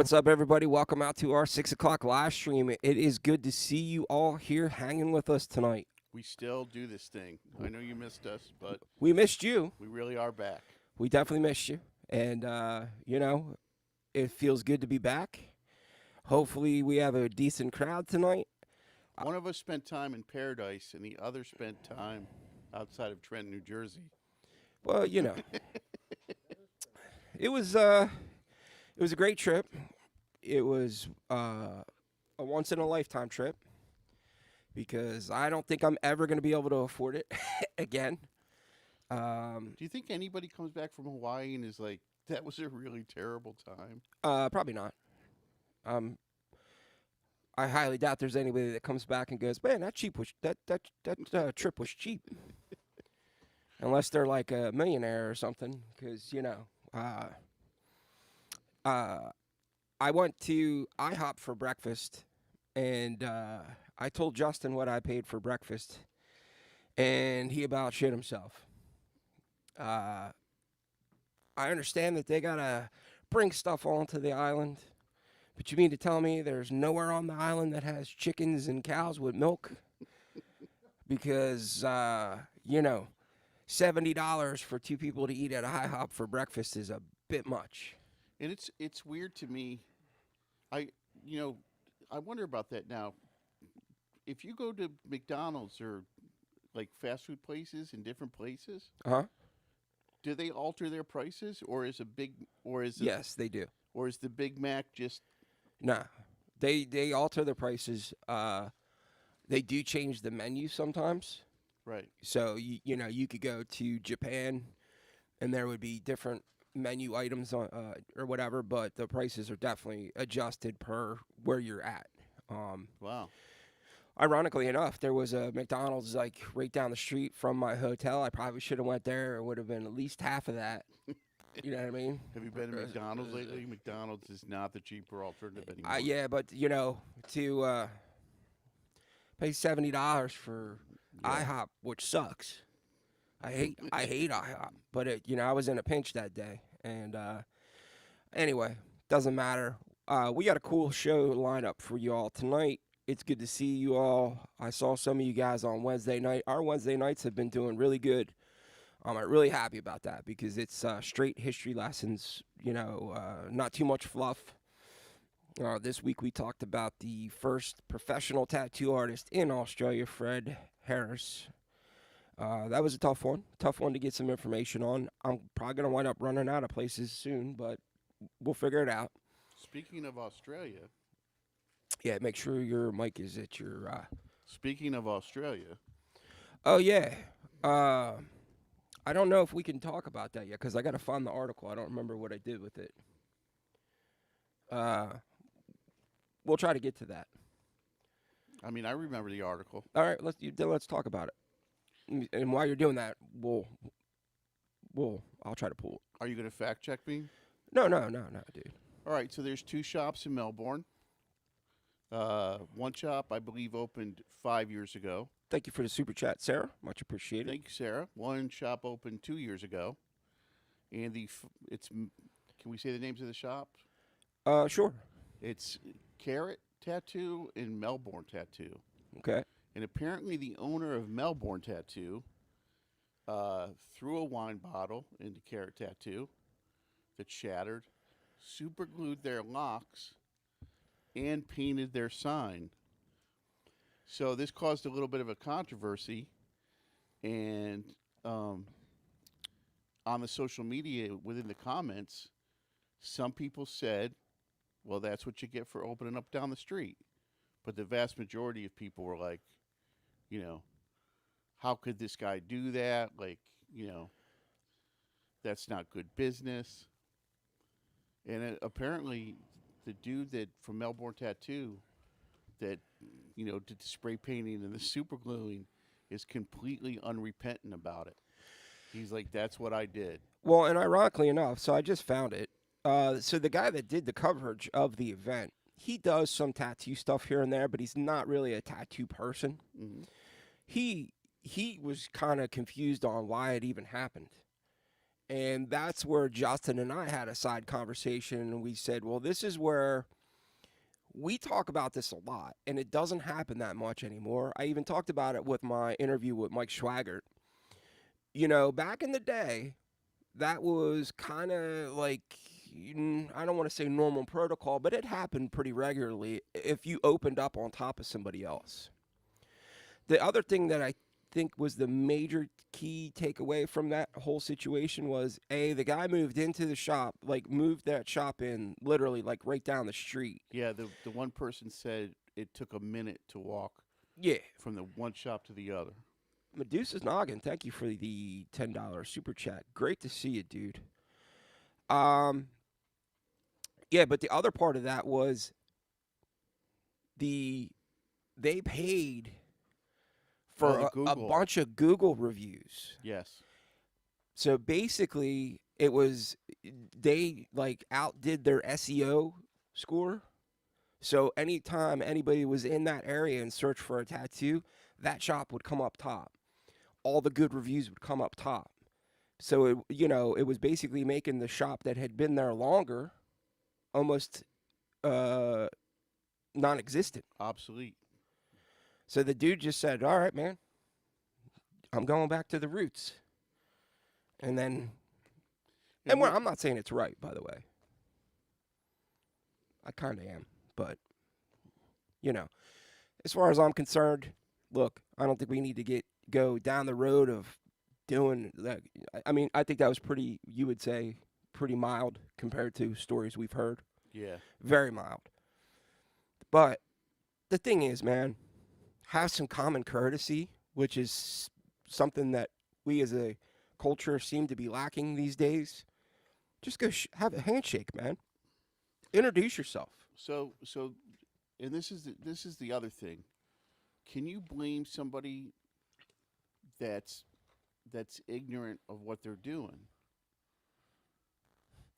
What's up, everybody? Welcome out to our 6 o'clock live stream. It is good to see you all here hanging with us tonight. We still do this thing. I know you missed us, but We missed you. we really are back. We definitely missed you. And, it feels good to be back. Hopefully, we have a decent crowd tonight. One of us spent time in paradise, and the other spent time outside of Trenton, New Jersey. Well, it was a great trip. It was a once-in-a-lifetime trip because I don't think I'm ever going to be able to afford it again. Do you think anybody comes back from Hawaii and is like, that was a really terrible time? Probably not. I highly doubt there's anybody that comes back and goes, "Man, that trip was cheap," unless they're like a millionaire or something. Because I went to IHOP for breakfast, and I told Justin what I paid for breakfast, and he about shit himself. I understand that they gotta bring stuff onto the island, but you mean to tell me there's nowhere on the island that has chickens and cows with milk? Because $70 for two people to eat at IHOP for breakfast is a bit much. And it's weird to me. I wonder about that now. If you go to McDonald's or like fast food places in different places, do they alter their prices, or is Yes, they do. Or is the Big Mac just Nah, they alter the prices. They do change the menu sometimes. right? So you could go to Japan, and there would be different menu items on or whatever, but the prices are definitely adjusted per where you're at. Wow. Ironically enough, there was a McDonald's like right down the street from my hotel. I probably should have went there. It would have been at least half of that. You know what I mean? Have you been to McDonald's lately? McDonald's is not the cheaper alternative anymore. Yeah, but to pay $70 for IHOP, which sucks. I hate IHOP, but I was in a pinch that day, and anyway, doesn't matter. We got a cool show lined up for you all tonight. It's good to see you all. I saw some of you guys on Wednesday night. Our Wednesday nights have been doing really good. I'm really happy about that because it's straight history lessons, not too much fluff. This week we talked about the first professional tattoo artist in Australia, Fred Harris. That was a tough one to get some information on. I'm probably going to wind up running out of places soon, but we'll figure it out. Speaking of Australia. Yeah, make sure your mic is at your... Speaking of Australia. Oh, yeah. I don't know if we can talk about that yet because I got to find the article. I don't remember what I did with it. We'll try to get to that. I mean, I remember the article. All right, let's talk about it. And while you're doing that, I'll try to pull it. Are you going to fact check me? No, dude. All right, so there's two shops in Melbourne. One shop, I believe, opened 5 years ago. Thank you for the super chat, Sarah. Much appreciated. Thank you, Sarah. One shop opened 2 years ago, and can we say the names of the shops? Sure. It's Carrot Tattoo and Melbourne Tattoo. Okay. And apparently, the owner of Melbourne Tattoo threw a wine bottle into Carrot Tattoo that shattered, super glued their locks, and painted their sign. So this caused a little bit of a controversy, and on the social media, within the comments, some people said, well, that's what you get for opening up down the street. But the vast majority of people were like, how could this guy do that? Like, that's not good business. And apparently, the dude from Melbourne Tattoo that, did the spray painting and the super gluing is completely unrepentant about it. He's like, that's what I did. Well, and ironically enough, so I just found it. So the guy that did the coverage of the event, he does some tattoo stuff here and there, but he's not really a tattoo person. Mm-hmm. He was kind of confused on why it even happened. And that's where Justin and I had a side conversation, and we said, well, this is where we talk about this a lot, and it doesn't happen that much anymore. I even talked about it with my interview with Mike Schwaggart. You know, back in the day, that was kind of like, I don't want to say normal protocol, but it happened pretty regularly if you opened up on top of somebody else. The other thing that I think was the major key takeaway from that whole situation was the guy moved into the shop, like moved that shop in literally like right down the street. Yeah, the one person said it took a minute to walk Yeah. from the one shop to the other. Medusa's Noggin, thank you for the $10 super chat. Great to see you, dude. Um, yeah, but the other part of that was they paid for a bunch of Google reviews. Yes. So basically, it was they like outdid their SEO score. So anytime anybody was in that area and searched for a tattoo, that shop would come up top. All the good reviews would come up top. So it was basically making the shop that had been there longer almost non-existent, obsolete. So the dude just said, "All right, man, I'm going back to the roots." And then, I'm not saying it's right, by the way. I kind of am, but as far as I'm concerned, look, I don't think we need to go down the road of doing that. I mean, I think that was pretty, you would say, pretty mild compared to stories we've heard. Yeah. Very mild. But the thing is, man, have some common courtesy, which is something that we as a culture seem to be lacking these days. Just go have a handshake, man. Introduce yourself. So, and this is the other thing. Can you blame somebody that's ignorant of what they're doing?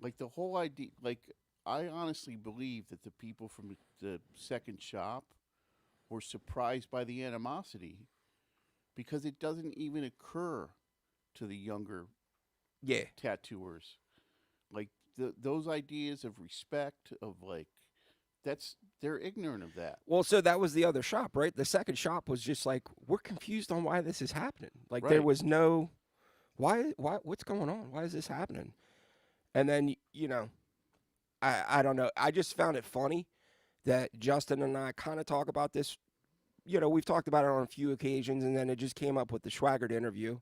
Like the whole idea, like I honestly believe that the people from the second shop were surprised by the animosity because it doesn't even occur to the younger tattooers. Like those ideas of respect, of like, they're ignorant of that. Well, so that was the other shop, right? The second shop was just like, we're confused on why this is happening. Like Right. there was no, why, what's going on? Why is this happening? And then, I don't know. I just found it funny that Justin and I kind of talk about this. We've talked about it on a few occasions, and then it just came up with the Schwaggart interview.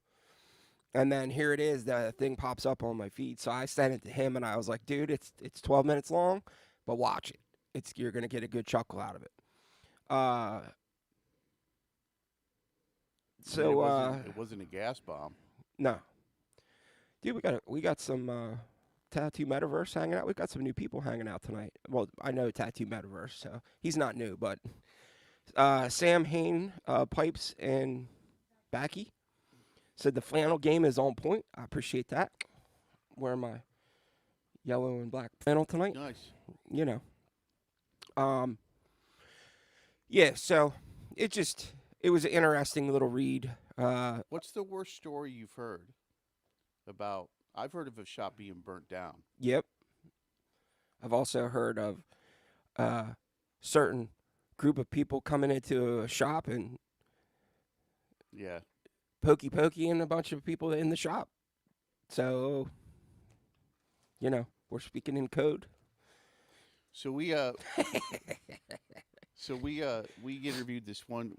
And then here it is, the thing pops up on my feed. So I sent it to him, and I was like, dude, it's 12 minutes long, but watch it. You're going to get a good chuckle out of it. It wasn't a gas bomb. No. Dude, we got some Tattoo Metaverse hanging out. We've got some new people hanging out tonight. Well, I know Tattoo Metaverse, so he's not new, but Sam Hain, Pipes, and Backy said the flannel game is on point. I appreciate that. Wearing my yellow and black flannel tonight. Nice. Yeah, so it was an interesting little read. What's the worst story you've heard about? I've heard of a shop being burnt down. Yep. I've also heard of certain group of people coming into a shop and pokey and a bunch of people in the shop. So, we're speaking in code. So we we interviewed this one.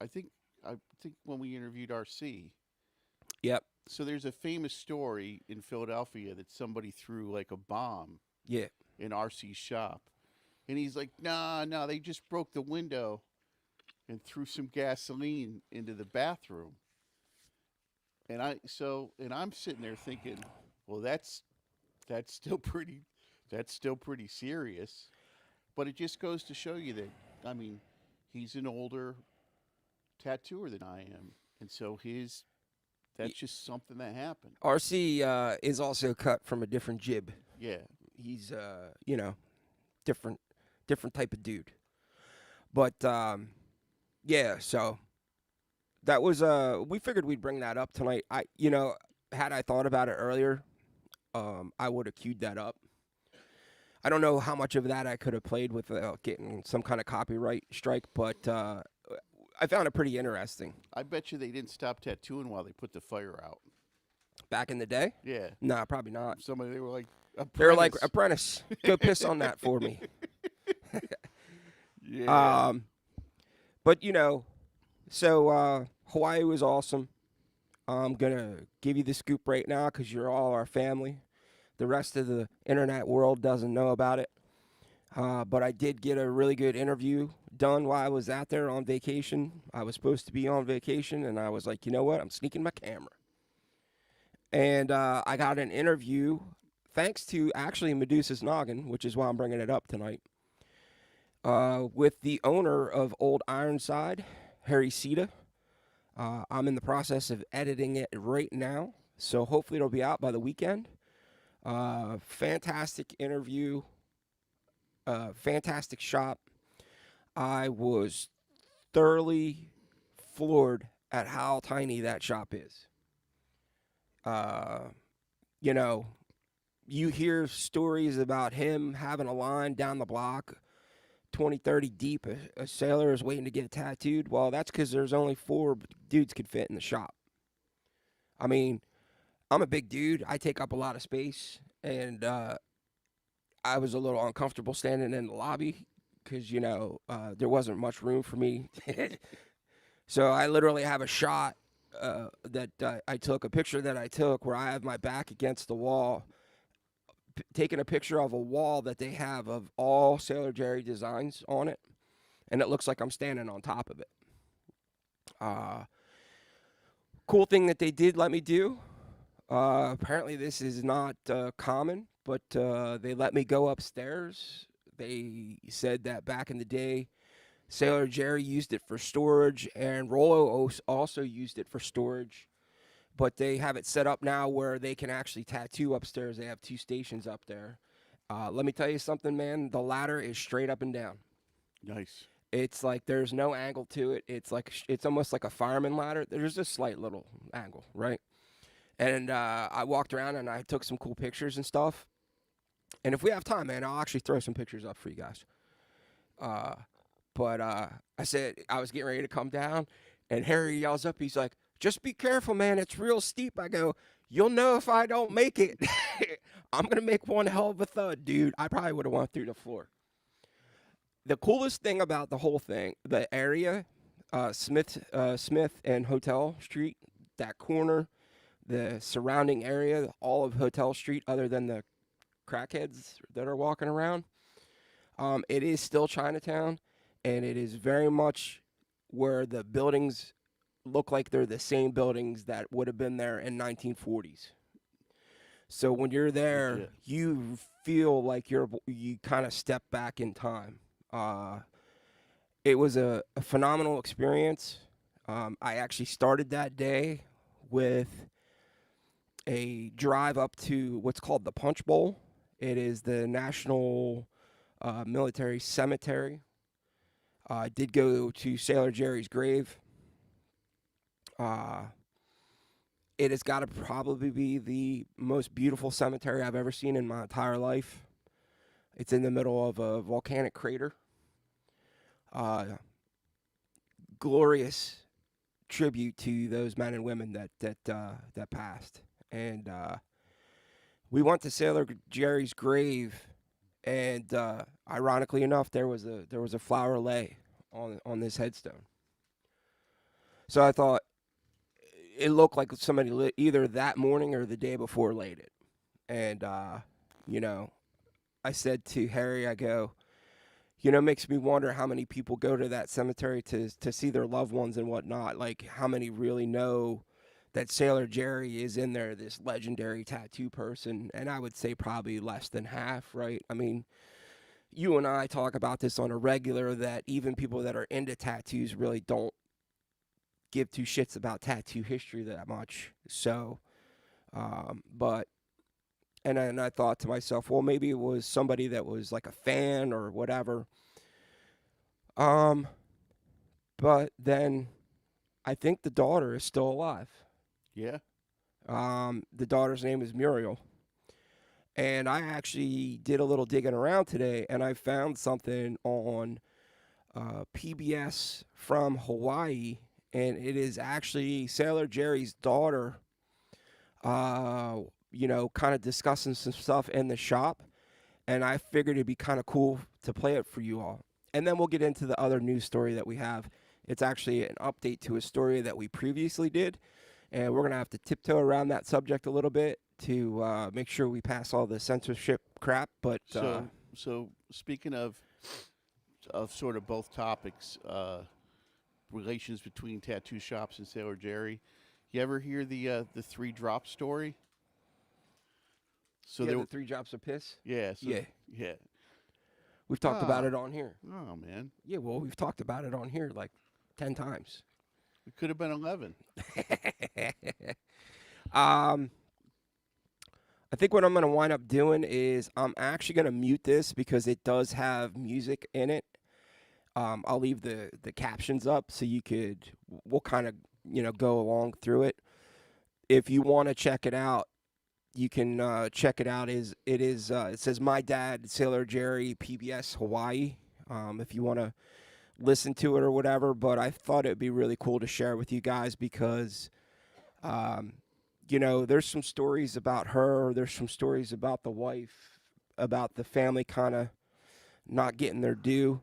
I think when we interviewed RC. Yep. So there's a famous story in Philadelphia that somebody threw like a bomb. Yeah. In RC's shop, and he's like, "Nah, they just broke the window and threw some gasoline into the bathroom." And I'm sitting there thinking, well, that's still pretty serious. But it just goes to show you that, I mean, he's an older tattooer than I am, and so that's just something that happened. RC is also cut from a different jib. Yeah. He's different type of dude. But so that was we figured we'd bring that up tonight. Had I thought about it earlier, I would have queued that up. I don't know how much of that I could have played without getting some kind of copyright strike, but I found it pretty interesting. I bet you they didn't stop tattooing while they put the fire out. Back in the day? Yeah. Nah, probably not. Somebody, they were like, They were like, apprentice. apprentice, go piss on that for me. Yeah. But so Hawaii was awesome. I'm gonna give you the scoop right now because you're all our family. The rest of the internet world doesn't know about it. But I did get a really good interview done while I was out there on vacation. I was supposed to be on vacation, and I was like, you know what? I'm sneaking my camera. And I got an interview thanks to actually Medusa's Noggin, which is why I'm bringing it up tonight, with the owner of Old Ironside, Harry Sita. I'm in the process of editing it right now, so hopefully it'll be out by the weekend. Fantastic interview, fantastic shop. I was thoroughly floored at how tiny that shop is. Uh, you know, you hear stories about him having a line down the block 20, 30 deep. A sailor is waiting to get tattooed. Well, that's because there's only 4 dudes could fit in the shop. I mean, I'm a big dude. I take up a lot of space, and I was a little uncomfortable standing in the lobby because there wasn't much room for me. So I literally have a shot that I took, a picture that I took where I have my back against the wall, taking a picture of a wall that they have of all Sailor Jerry designs on it, and it looks like I'm standing on top of it. Cool thing that they did let me do. Apparently, this is not common, but they let me go upstairs. They said that back in the day, Sailor Jerry used it for storage, and Rollo also used it for storage. But they have it set up now where they can actually tattoo upstairs. They have 2 stations up there. Let me tell you something, man. The ladder is straight up and down. Nice. It's like there's no angle to it. It's almost like a fireman ladder. There's a slight little angle, right? And I walked around and I took some cool pictures and stuff. And if we have time, man, I'll actually throw some pictures up for you guys. But I said I was getting ready to come down, and Harry yells up. He's like, "Just be careful, man. It's real steep." I go, "You'll know if I don't make it." I'm gonna make one hell of a thud, dude. I probably would have went through the floor. The coolest thing about the whole thing, the area, Smith and Hotel Street, that corner, the surrounding area, all of Hotel Street, other than the crackheads that are walking around, it is still Chinatown, and it is very much where the buildings look like they're the same buildings that would have been there in 1940s. So when you're there, Legit. you feel like you kind of step back in time. It was a phenomenal experience. I actually started that day with a drive up to what's called the Punch Bowl. It is the National Military Cemetery. I did go to Sailor Jerry's grave. It has got to probably be the most beautiful cemetery I've ever seen in my entire life. It's in the middle of a volcanic crater. Glorious tribute to those men and women that passed. And we went to Sailor Jerry's grave, and ironically enough, there was a flower lay on this headstone. So I thought it looked like somebody lit either that morning or the day before laid it. And I said to Harry, I go, it makes me wonder how many people go to that cemetery to see their loved ones and whatnot. Like, how many really know that Sailor Jerry is in there, this legendary tattoo person? And I would say probably less than half, right? I mean, you and I talk about this on a regular, that even people that are into tattoos really don't give 2 shits about tattoo history that much. So, but... And then I thought to myself, well, maybe it was somebody that was like a fan or whatever. But then I think the daughter is still alive. Yeah. The daughter's name is Muriel. And I actually did a little digging around today, and I found something on PBS from Hawaii, and it is actually Sailor Jerry's daughter, uh, kind of discussing some stuff in the shop. And I figured it'd be kind of cool to play it for you all. And then we'll get into the other news story that we have. It's actually an update to a story that we previously did, and we're gonna have to tiptoe around that subject a little bit to make sure we pass all the censorship crap. But So speaking of sort of both topics, relations between tattoo shops and Sailor Jerry. You ever hear the 3-drop story? So yeah, there, the 3 drops of piss. yeah, Yeah, yeah. we've talked about it on here. Oh man, Yeah, well, we've talked about it on here like 10 times. it could have been 11. um, I think what I'm going to wind up doing is I'm actually going to mute this because it does have music in it. I'll leave the captions up so we'll kind of, go along through it. If you want to check it out, you can check it out. It says My Dad, Sailor Jerry, PBS Hawaii. If you want to listen to it or whatever, but I thought it'd be really cool to share with you guys because, there's some stories about her. There's some stories about the wife, about the family kind of not getting their due.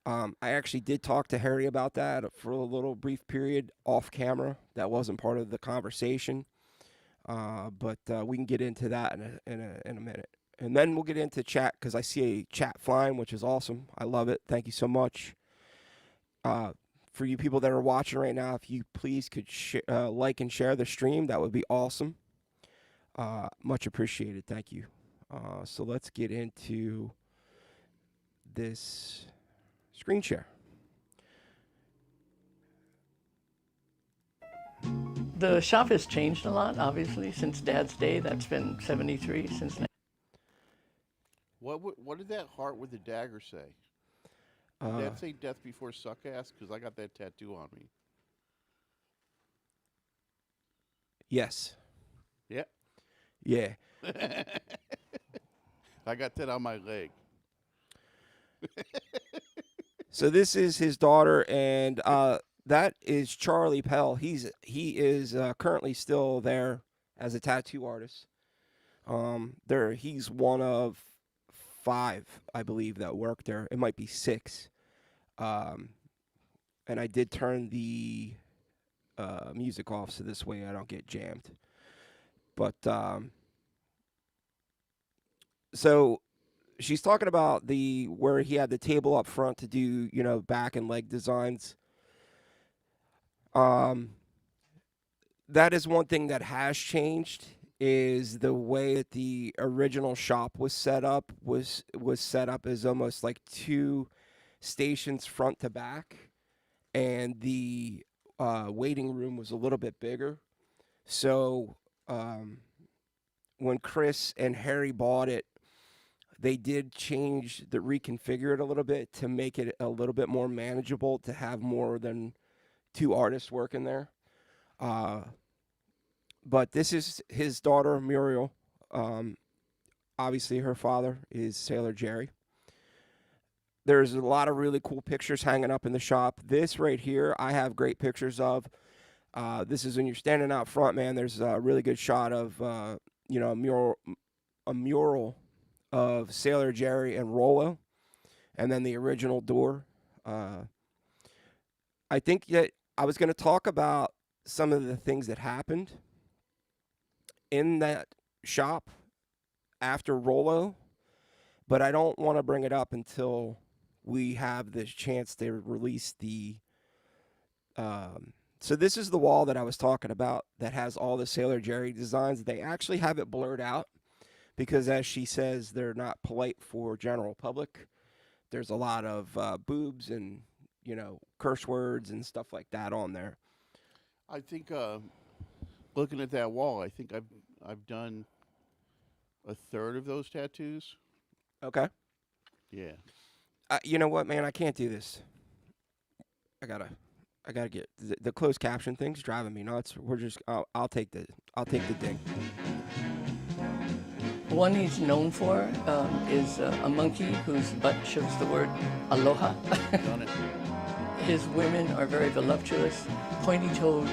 I actually did talk to Harry about that for a little brief period off camera. That wasn't part of the conversation, but we can get into that in a minute. And then we'll get into chat because I see a chat flying, which is awesome. I love it. Thank you so much. For you people that are watching right now, if you please could like and share the stream, that would be awesome. Much appreciated. Thank you. So let's get into this screen share. The shop has changed a lot, obviously, since Dad's day. That's been 73 since. What did that heart with the dagger say? Did that say death before suckass? Because I got that tattoo on me. Yes. Yeah. Yeah. I got that on my leg. So this is his daughter, and that is Charlie Pell. He is currently still there as a tattoo artist. He's one of 5, I believe, that work there. It might be 6. And I did turn the music off so this way I don't get jammed. But so she's talking about where he had the table up front to do, back and leg designs. That is one thing that has changed, is the way that the original shop was set up was set up as almost like 2 stations front to back, and the waiting room was a little bit bigger. So when Chris and Harry bought it, they did reconfigure it a little bit to make it a little bit more manageable to have more than 2 artists working there. But this is his daughter, Muriel. Obviously, her father is Sailor Jerry. There's a lot of really cool pictures hanging up in the shop. This right here, I have great pictures of. This is when you're standing out front, man. There's a really good shot of, a mural of Sailor Jerry and Rollo, and then the original door. I think that I was going to talk about some of the things that happened in that shop after Rollo, but I don't want to bring it up until we have this chance to release the. So this is the wall that I was talking about that has all the Sailor Jerry designs. They actually have it blurred out because, as she says, they're not polite for general public. There's a lot of boobs and, curse words and stuff like that on there. I think looking at that wall, I think I've done a third of those tattoos. Okay. Yeah. You know what, man? I can't do this. I gotta get the closed caption thing's driving me nuts. I'll take the ding. One he's known for is a monkey whose butt shows the word aloha. Done it. His women are very voluptuous, pointy-toed,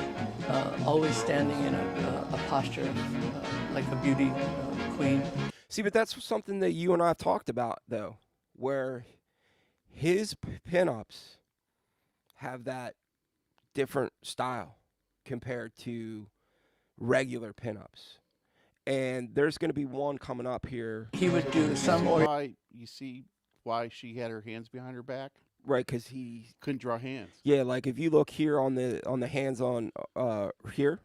always standing in a posture like a beauty queen. See, but that's something that you and I have talked about, though, where his pinups have that different style compared to regular pinups. And there's going to be one coming up here, He would do some or You see why she had her hands behind her back? right? Because he, Couldn't draw hands. yeah, like if you look here on the hands on here,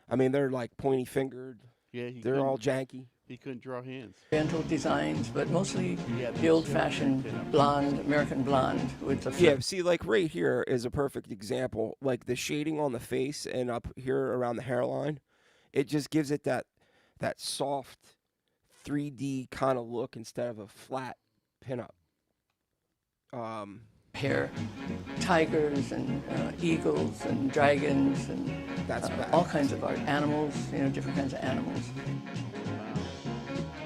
I mean they're like pointy fingered. Yeah, They're all janky. he couldn't draw hands. oriental designs, but mostly Yeah, the old-fashioned blonde, American blonde with the Yeah, see, like right here is a perfect example. Like the shading on the face and up here around the hairline, it just gives it that soft 3D kind of look instead of a flat pinup. hair, tigers and eagles and dragons and That's all bad. kinds of art, animals, different kinds of animals.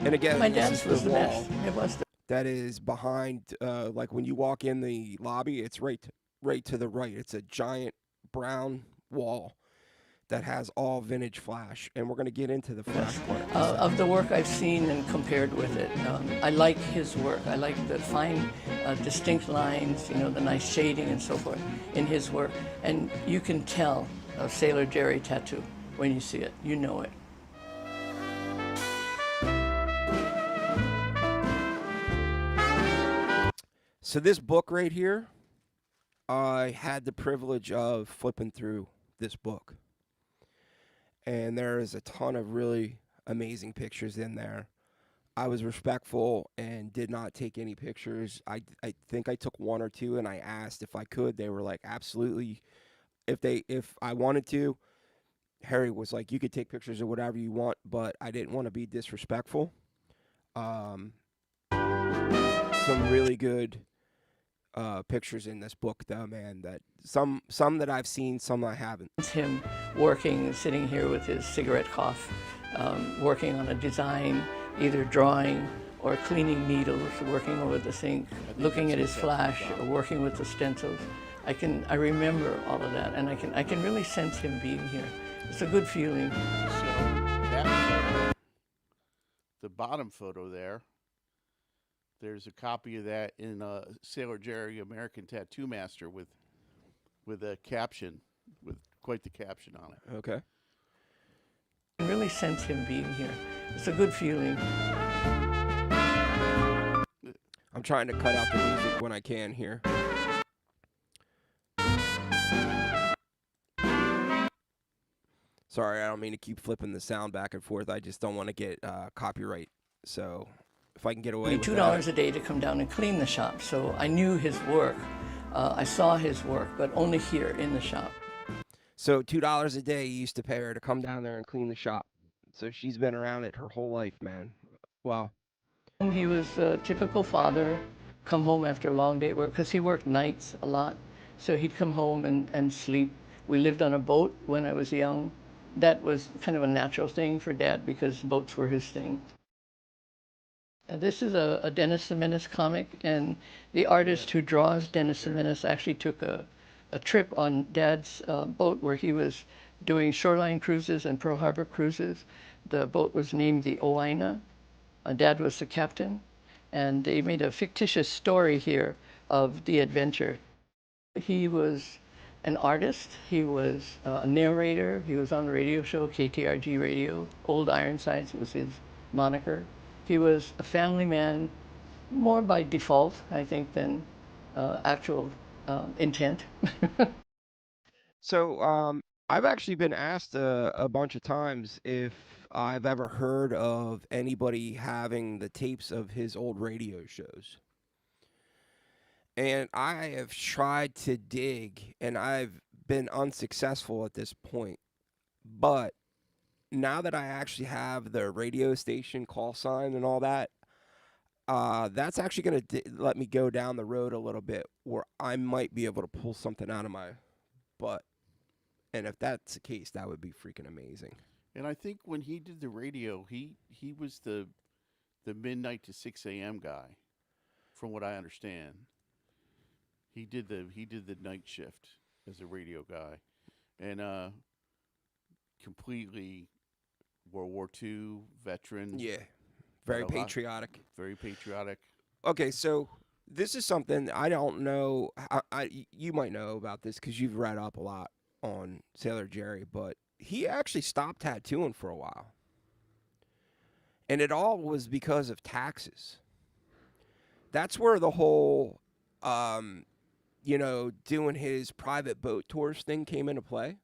And again, My this dad's is was the wall best. It was the that is behind. Like when you walk in the lobby, it's right to the right. It's a giant brown wall that has all vintage flash, and we're gonna get into the flash part. of the work I've seen and compared with it. I like his work. I like the fine, distinct lines, the nice shading and so forth in his work. And you can tell a Sailor Jerry tattoo when you see it. You know it. So this book right here, I had the privilege of flipping through this book. And there is a ton of really amazing pictures in there. I was respectful and did not take any pictures. I think I took one or two, and I asked if I could. They were like, absolutely. If I wanted to, Harry was like, you could take pictures of whatever you want, but I didn't want to be disrespectful. Some really good pictures in this book, though, man. That some that I've seen, some I haven't. It's him working, sitting here with his cigarette cough, working on a design, either drawing or cleaning needles, working over the sink, looking at his flash, or working with the stencils. I remember all of that, and I can really sense him being here. It's a good feeling. So that photo, the bottom photo there's a copy of that in Sailor Jerry American Tattoo Master with a caption, with quite the caption on it. Okay. I can really sense him being here. It's a good feeling. I'm trying to cut out the music when I can here. Sorry, I don't mean to keep flipping the sound back and forth. I just don't want to get copyright. So if I can get away with $2 a day to come down and clean the shop. So I knew his work. I saw his work, but only here in the shop. So $2 a day you used to pay her to come down there and clean the shop. So she's been around it her whole life, man. Wow. He was a typical father, come home after a long day at work, because he worked nights a lot. So he'd come home and sleep. We lived on a boat when I was young. That was kind of a natural thing for Dad because boats were his thing. This is a Dennis the Menace comic, and the artist who draws Dennis the Menace actually took a trip on Dad's boat where he was doing shoreline cruises and Pearl Harbor cruises. The boat was named the Oina. Dad was the captain, and they made a fictitious story here of the adventure. He was an artist, he was a narrator, he was on the radio show, KTRG Radio, Old Ironsides was his moniker. He was a family man, more by default, I think, than actual intent. So I've actually been asked a bunch of times if I've ever heard of anybody having the tapes of his old radio shows. And I have tried to dig, and I've been unsuccessful at this point. But now that I actually have the radio station call sign and all that, that's actually going to let me go down the road a little bit where I might be able to pull something out of my butt. And if that's the case, that would be freaking amazing. And I think when he did the radio, he was the the midnight to 6 a.m. guy, from what I understand. He did the night shift as a radio guy, and completely World War II veteran. Yeah. Very Got a lot- patriotic. Very patriotic. Okay, so this is something I don't know. You might know about this because you've read up a lot on Sailor Jerry, but he actually stopped tattooing for a while. And it all was because of taxes. That's where the whole, doing his private boat tours thing came into play.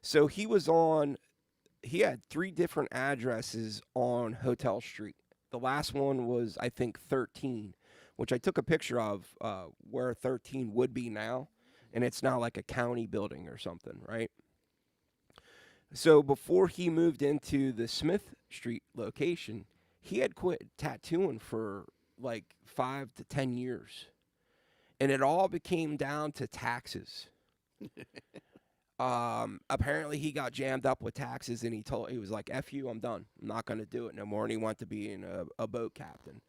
So he had 3 different addresses on Hotel Street. The last one was, I think, 13, which I took a picture of where 13 would be now. And it's now like a county building or something, right? So before he moved into the Smith Street location, he had quit tattooing for like 5 to 10 years. And it all became down to taxes. Apparently he got jammed up with taxes and he was like, F you, I'm done. I'm not going to do it no more. And he went to being a boat captain,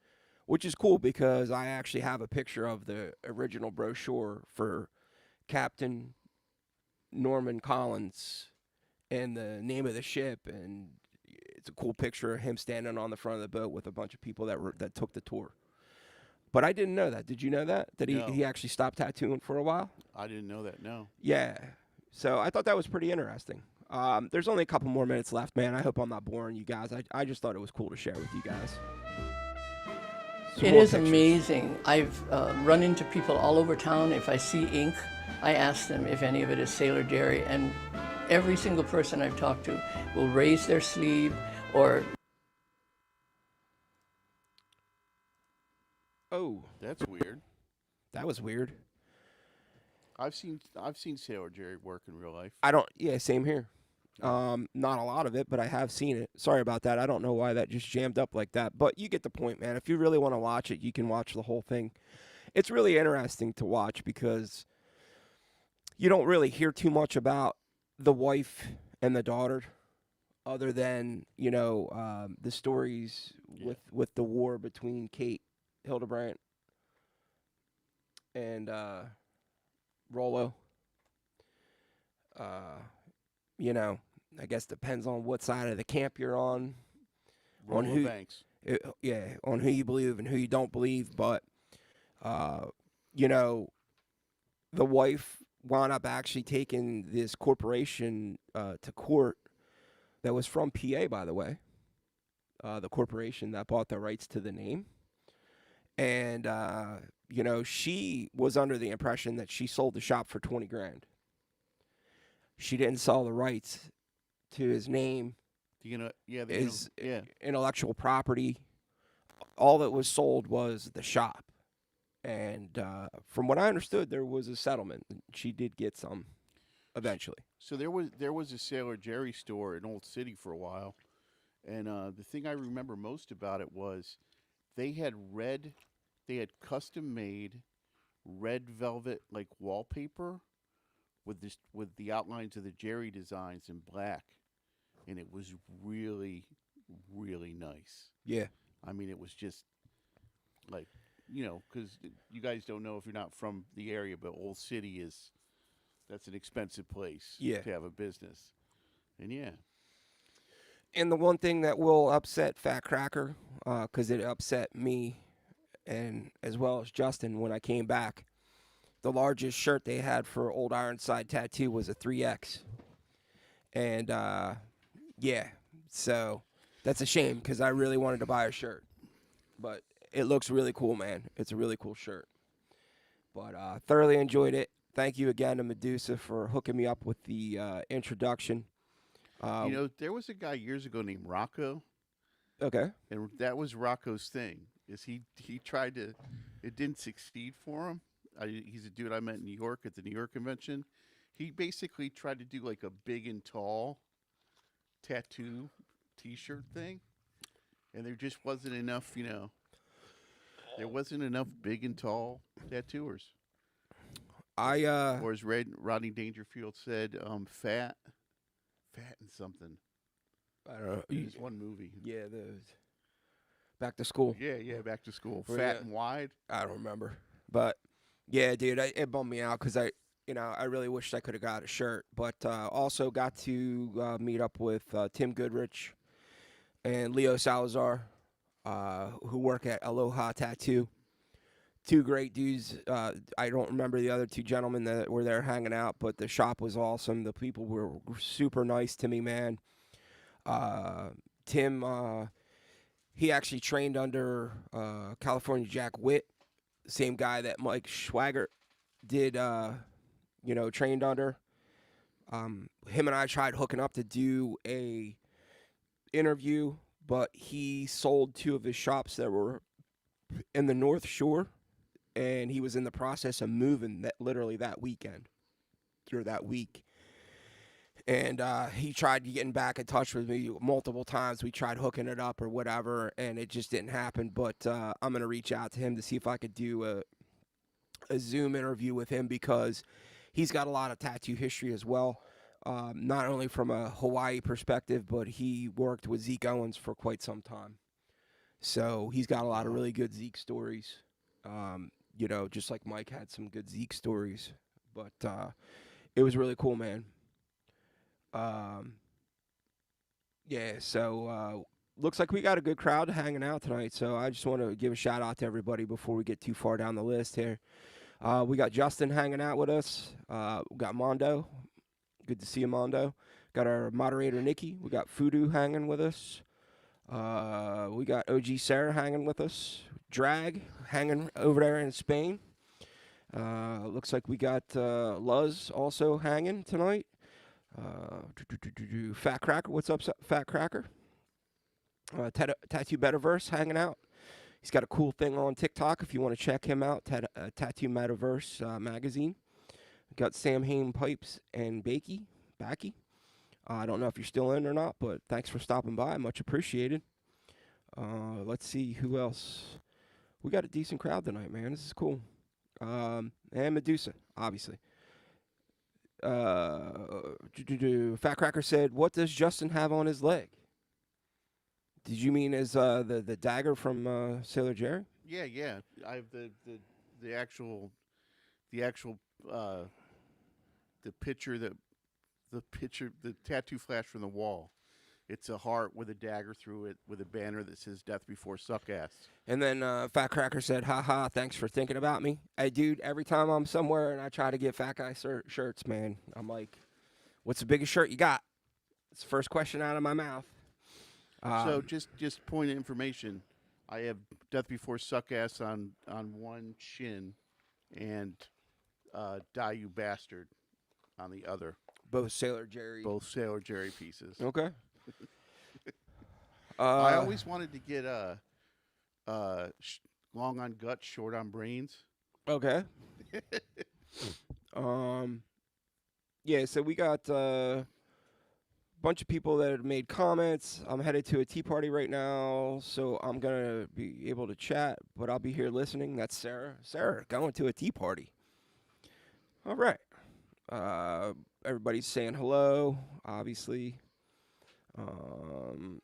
which is cool because I actually have a picture of the original brochure for Captain Norman Collins and the name of the ship, and it's a cool picture of him standing on the front of the boat with a bunch of people that took the tour. But I didn't know that. Did you know that? That No. he actually stopped tattooing for a while? I didn't know that. No. Yeah. So I thought that was pretty interesting. There's only a couple more minutes left, man. I hope I'm not boring you guys. I just thought it was cool to share with you guys. Some It more is pictures. amazing. I've run into people all over town. If I see ink, I ask them if any of it is Sailor Jerry, and every single person I've talked to will raise their sleeve or... Oh, That's weird. that was weird. I've seen Sailor Jerry work in real life. Yeah, same here. Not a lot of it, but I have seen it. Sorry about that. I don't know why that just jammed up like that, but you get the point, man. If you really want to watch it, you can watch the whole thing. It's really interesting to watch because you don't really hear too much about the wife and the daughter other than, the stories with the war between Kate Hildebrandt and Rollo. I guess depends on what side of the camp you're on. Rolla who- Banks. On who you believe and who you don't believe. But, the wife wound up actually taking this corporation to court that was from PA, by the way. The corporation that bought the rights to the name. And, she was under the impression that she sold the shop for $20,000. She didn't sell the rights to his name, his intellectual property. All that was sold was the shop. And from what I understood, there was a settlement. She did get some eventually. So there was a Sailor Jerry store in Old City for a while, and the thing I remember most about it was they had custom made red velvet like wallpaper with the outlines of the Jerry designs in black, and it was really, really nice. Yeah. I mean, it was just like, because you guys don't know if you're not from the area, but Old City that's an expensive place Yeah. to have a business. And yeah. And the one thing that will upset Fat Cracker, because it upset me and as well as Justin when I came back, the largest shirt they had for Old Ironside Tattoo was a 3X. And, so that's a shame because I really wanted to buy a shirt. But it looks really cool, man. It's a really cool shirt. But thoroughly enjoyed it. Thank you again to Medusa for hooking me up with the introduction. There was a guy years ago named Rocco, Okay. and that was Rocco's thing. Is he tried to, it didn't succeed for him. He's a dude I met in New York at the New York convention. He basically tried to do like a big and tall tattoo T-shirt thing, and there just wasn't enough. There wasn't enough big and tall tattooers. Or as Rodney Dangerfield said, fat and something. I don't know. There's one movie. Yeah, those. Back to school. Yeah, back to school. Well, Fat yeah. and wide. I don't remember, but yeah, dude, it bummed me out because I really wished I could have got a shirt, but also got to meet up with Tim Goodrich and Leo Salazar, who work at Aloha Tattoo. Two great dudes. I don't remember the other two gentlemen that were there hanging out, but the shop was awesome. The people were super nice to me, man. Tim, he actually trained under California Jack Witt, same guy that Mike Schwager did, trained under. Him and I tried hooking up to do a interview, but he sold two of his shops that were in the North Shore, and he was in the process of moving literally that weekend or that week. And he tried getting back in touch with me multiple times. We tried hooking it up or whatever, and it just didn't happen. But I'm going to reach out to him to see if I could do a Zoom interview with him because he's got a lot of tattoo history as well. Not only from a Hawaii perspective, but he worked with Zeke Owens for quite some time. So he's got a lot of really good Zeke stories. Just like Mike had some good Zeke stories. But it was really cool, man. Looks like we got a good crowd hanging out tonight. So I just want to give a shout out to everybody before we get too far down the list here. We got Justin hanging out with us. We got Mondo. Good to see you, Mondo. Got our moderator, Nikki. We got Fudu hanging with us. We got OG Sarah hanging with us. Drag hanging over there in Spain. Looks like we got Luz also hanging tonight. Fat Cracker. What's up, Fat Cracker? Tattoo Metaverse hanging out. He's got a cool thing on TikTok if you want to check him out. Tattoo Metaverse magazine. Got Sam Hain Pipes and Backy. I don't know if you're still in or not, but thanks for stopping by. Much appreciated. Let's see who else. We got a decent crowd tonight, man. This is cool. And Medusa, obviously. Fat Cracker said, "What does Justin have on his leg?" Did you mean as the dagger from Sailor Jerry? Yeah. I have the actual the tattoo flash from the wall. It's a heart with a dagger through it with a banner that says "Death Before Suckass." And then Fat Cracker said, "Haha, thanks for thinking about me." Hey, dude, every time I'm somewhere and I try to get Fat Guy shirts, man, I'm like, "What's the biggest shirt you got?" It's the first question out of my mouth. So just point of information, I have "Death Before Suckass" on one shin, and "Die You Bastard" on the other. Both Sailor Jerry. Both Sailor Jerry pieces. Okay. I always wanted to get long on guts, short on brains. Okay. Yeah, so we got a bunch of people that have made comments. I'm headed to a tea party right now, so I'm going to be able to chat, but I'll be here listening. That's Sarah. Sarah, going to a tea party. All right. Everybody's saying hello, obviously.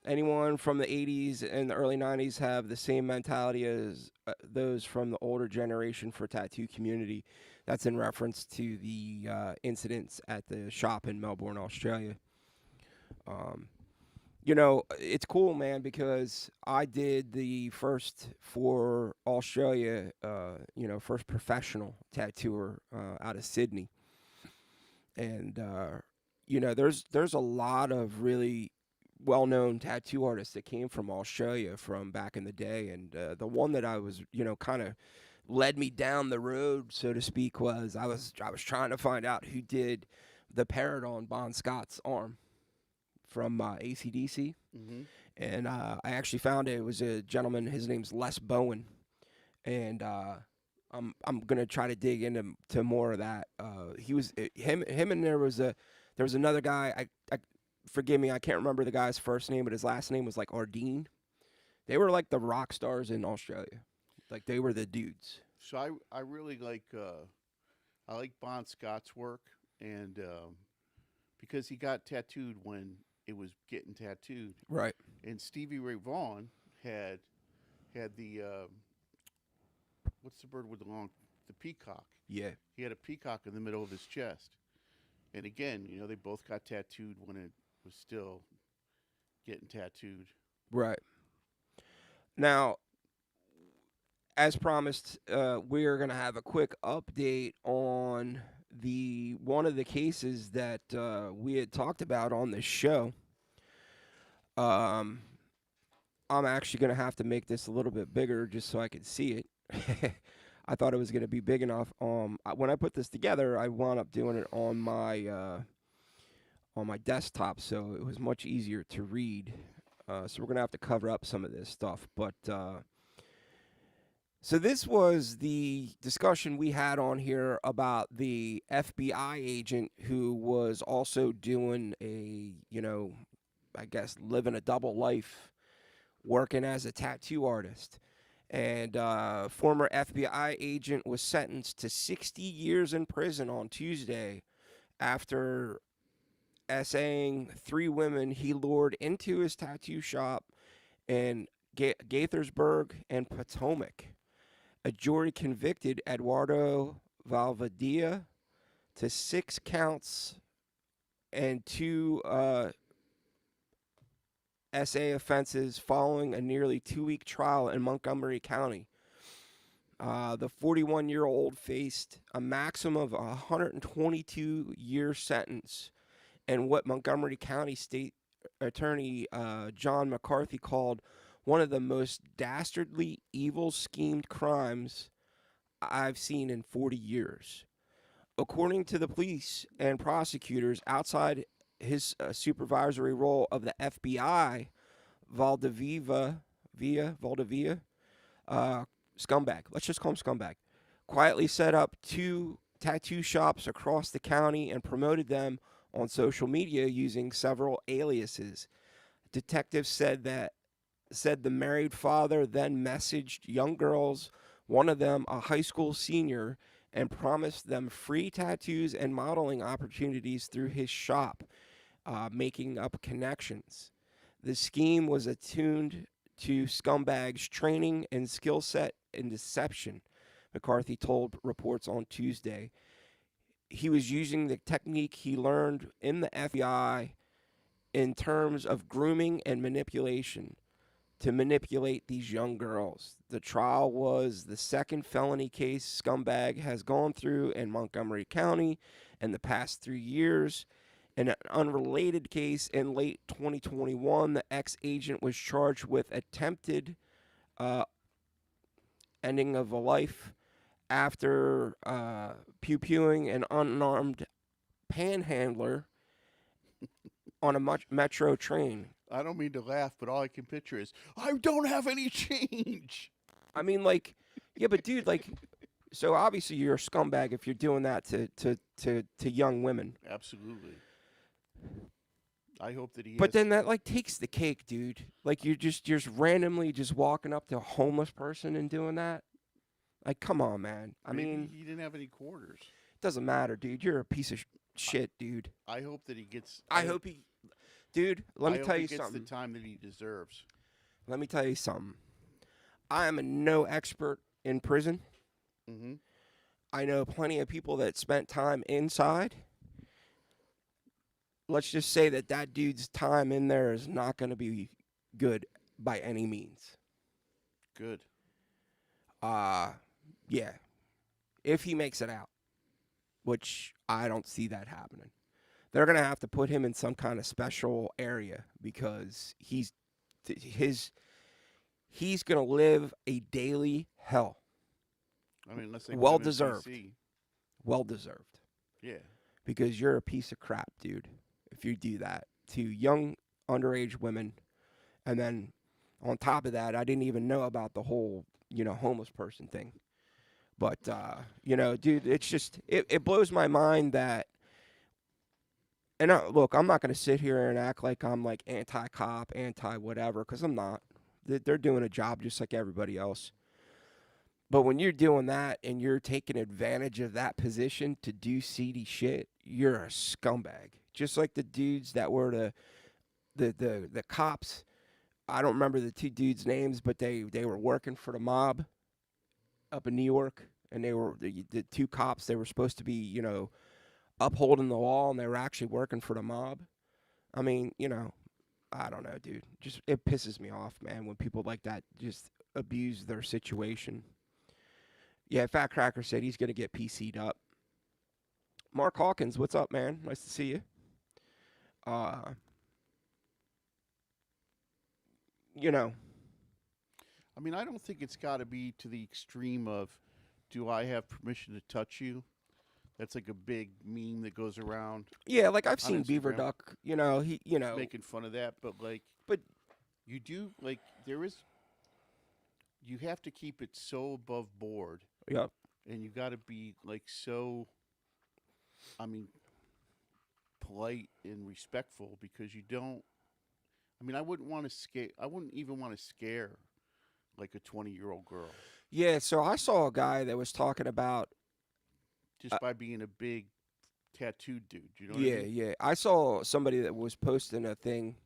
Anyone from the 80s and the early 90s have the same mentality as those from the older generation for tattoo community? That's in reference to the incidents at the shop in Melbourne, Australia. It's cool, man, because I did the first for Australia, first professional tattooer out of Sydney. And, there's a lot of really well-known tattoo artists that came from Australia from back in the day. And the one that I was, kind of led me down the road, so to speak, was I was trying to find out who did the parrot on Bon Scott's arm from AC/DC. Mm-hmm. And I actually found it was a gentleman. His name's Les Bowen. And I'm gonna try to dig into more of that. He was him, and there was another guy. I forgive me, I can't remember the guy's first name, but his last name was like Ardeen. They were like the rock stars in Australia. Like they were the dudes. So I really like Bon Scott's work, and because he got tattooed when it was getting tattooed, Right. and Stevie Ray Vaughan had had the what's the bird with the peacock. Yeah. He had a peacock in the middle of his chest. And again, they both got tattooed when it was still getting tattooed. Right. Now, as promised, we're gonna have a quick update on the one of the cases that we had talked about on this show. Um, I'm actually gonna have to make this a little bit bigger just so I can see it. I thought it was gonna be big enough. When I put this together, I wound up doing it on my desktop, so it was much easier to read. So we're gonna have to cover up some of this stuff, but. So this was the discussion we had on here about the FBI agent who was also doing I guess living a double life, working as a tattoo artist. And former FBI agent was sentenced to 60 years in prison on Tuesday after essaying 3 women he lured into his tattoo shop in Gaithersburg and Potomac. A jury convicted Eduardo Valvadilla to 6 counts and 2 SA offenses following a nearly 2-week trial in Montgomery County. The 41-year-old faced a maximum of a 122-year sentence in what Montgomery County State Attorney John McCarthy called one of the most dastardly, evil-schemed crimes I've seen in 40 years. According to the police and prosecutors, outside his supervisory role of the FBI, Valdivia, scumbag, let's just call him scumbag, quietly set up 2 tattoo shops across the county and promoted them on social media using several aliases. Detectives said the married father then messaged young girls, one of them a high school senior, and promised them free tattoos and modeling opportunities through his shop, making up connections. The scheme was attuned to scumbags' training and skill set in deception, McCarthy told reports on Tuesday. He was using the technique he learned in the FBI in terms of grooming and manipulation to manipulate these young girls. The trial was the second felony case scumbag has gone through in Montgomery County in the past 3 years. In an unrelated case in late 2021, the ex-agent was charged with attempted ending of a life after pew-pewing an unarmed panhandler on a metro train. I don't mean to laugh, but all I can picture is, I don't have any change. I mean, like, yeah, but dude, like, so obviously you're a scumbag if you're doing that to young women. Absolutely. I hope that he. But then that like takes the cake, dude. Like you're just randomly just walking up to a homeless person and doing that. Like, come on, man. I mean, he didn't have any quarters. It doesn't matter, dude. You're a piece of shit, dude. I hope that he gets. I hope he, dude. Let me tell you gets something. the time that he deserves. Let me tell you something. I am no expert in prison. Mm-hmm. I know plenty of people that spent time inside. Let's just say that dude's time in there is not going to be good by any means. Good. Yeah. If he makes it out, which I don't see that happening. They're going to have to put him in some kind of special area because he's going to live a daily hell. I mean, unless they well put him in deserved. PC. Well deserved. Yeah. Because you're a piece of crap, dude. If you do that to young underage women, and then on top of that, I didn't even know about the whole, homeless person thing. But, dude, it's just, it blows my mind that, and look, I'm not going to sit here and act like I'm like anti-cop, anti-whatever, because I'm not. They're doing a job just like everybody else. But when you're doing that and you're taking advantage of that position to do seedy shit, you're a scumbag. Just like the dudes that were the cops I don't remember the two dudes' names, but they were working for the mob up in New York, and they were the two cops. They were supposed to be, upholding the law, and they were actually working for the mob. I mean, I don't know, dude. Just it pisses me off, man, when people like that just abuse their situation. Yeah, Fat Cracker said he's gonna get PC'd up. Mark Hawkins, what's up, man? Nice to see you. Uh, you know, I mean, I don't think it's got to be to the extreme of, do I have permission to touch you? That's like a big meme that goes around yeah, like I've on seen Beaver Instagram. Duck. He, Making fun of that, but like, but you do like there is. You have to keep it so above board, yeah, and you got to be like so. I mean, polite and respectful because you don't. I mean, I wouldn't want to scare. I wouldn't even want to scare like a 20-year-old girl yeah. So I saw a guy that was talking about. just by being a big tattooed dude. You know what Yeah, I mean? yeah. I saw somebody that was posting a thing.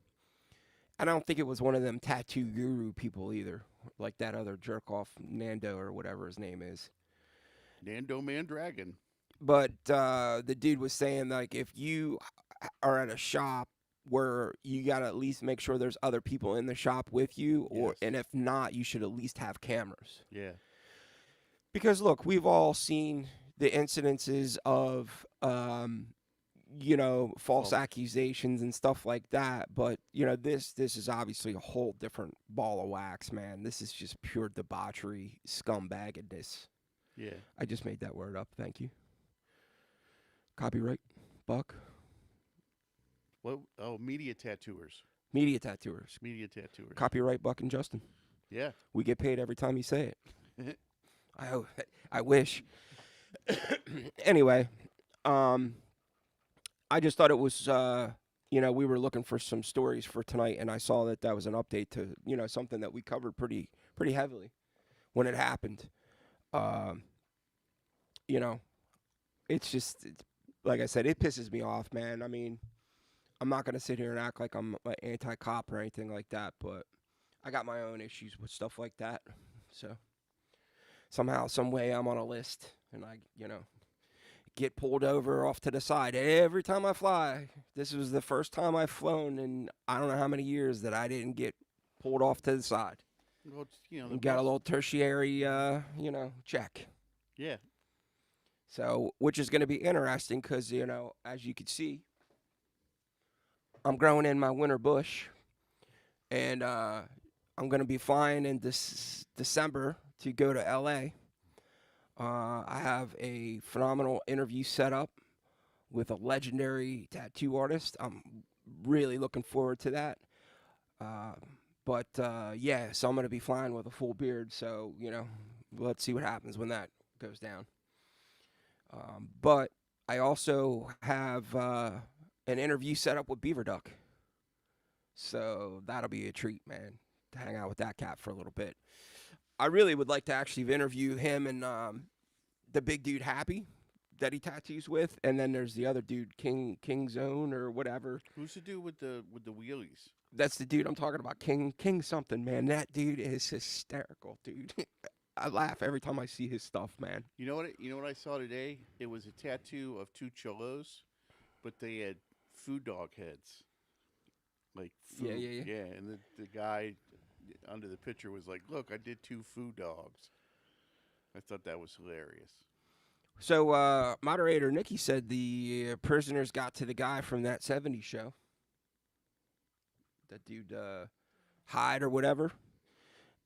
I don't think it was one of them tattoo guru people either, like that other jerk off Nando or whatever his name is. Nando Mandragon. But the dude was saying like if you are at a shop where you gotta at least make sure there's other people in the shop with you, or Yes. and if not, you should at least have cameras. Yeah. Because look, we've all seen the incidences of false Well, accusations and stuff like that, but this is obviously a whole different ball of wax, man. This is just pure debauchery, scumbaggedness. yeah. I just made that word up. Thank you. Copyright, Buck. What? Oh, media tattooers. Media tattooers. Media tattooers. Copyright, Buck and Justin. Yeah. We get paid every time you say it. I wish. Anyway, I just thought it was, we were looking for some stories for tonight, and I saw that was an update to, something that we covered pretty heavily when it happened. Um, it's just, like I said, it pisses me off, man. I mean, I'm not gonna sit here and act like I'm like anti-cop or anything like that, but I got my own issues with stuff like that. So somehow, some way, I'm on a list, and I, get pulled over off to the side every time I fly. This was the first time I've flown in I don't know how many years that I didn't get pulled off to the side. Well, it's, And got a little tertiary, check. Yeah. So, which is going to be interesting because, as you can see, I'm growing in my winter bush, and I'm going to be flying in this December to go to LA. I have a phenomenal interview set up with a legendary tattoo artist. I'm really looking forward to that. Yeah, so I'm going to be flying with a full beard. So, let's see what happens when that goes down. But I also have an interview set up with Beaver Duck. So that'll be a treat, man, to hang out with that cat for a little bit. I really would like to actually interview him and the big dude Happy that he tattoos with, and then there's the other dude King Zone or whatever. Who's the dude with the wheelies? That's the dude I'm talking about, King something, man. That dude is hysterical, dude. I laugh every time I see his stuff, man. You know what I saw today? It was a tattoo of two cholos, but they had food dog heads. Like food. Yeah. And the guy under the picture was like, "Look, I did two food dogs." I thought that was hilarious. So, moderator Nikki said the prisoners got to the guy from that '70s show. That dude, Hyde or whatever.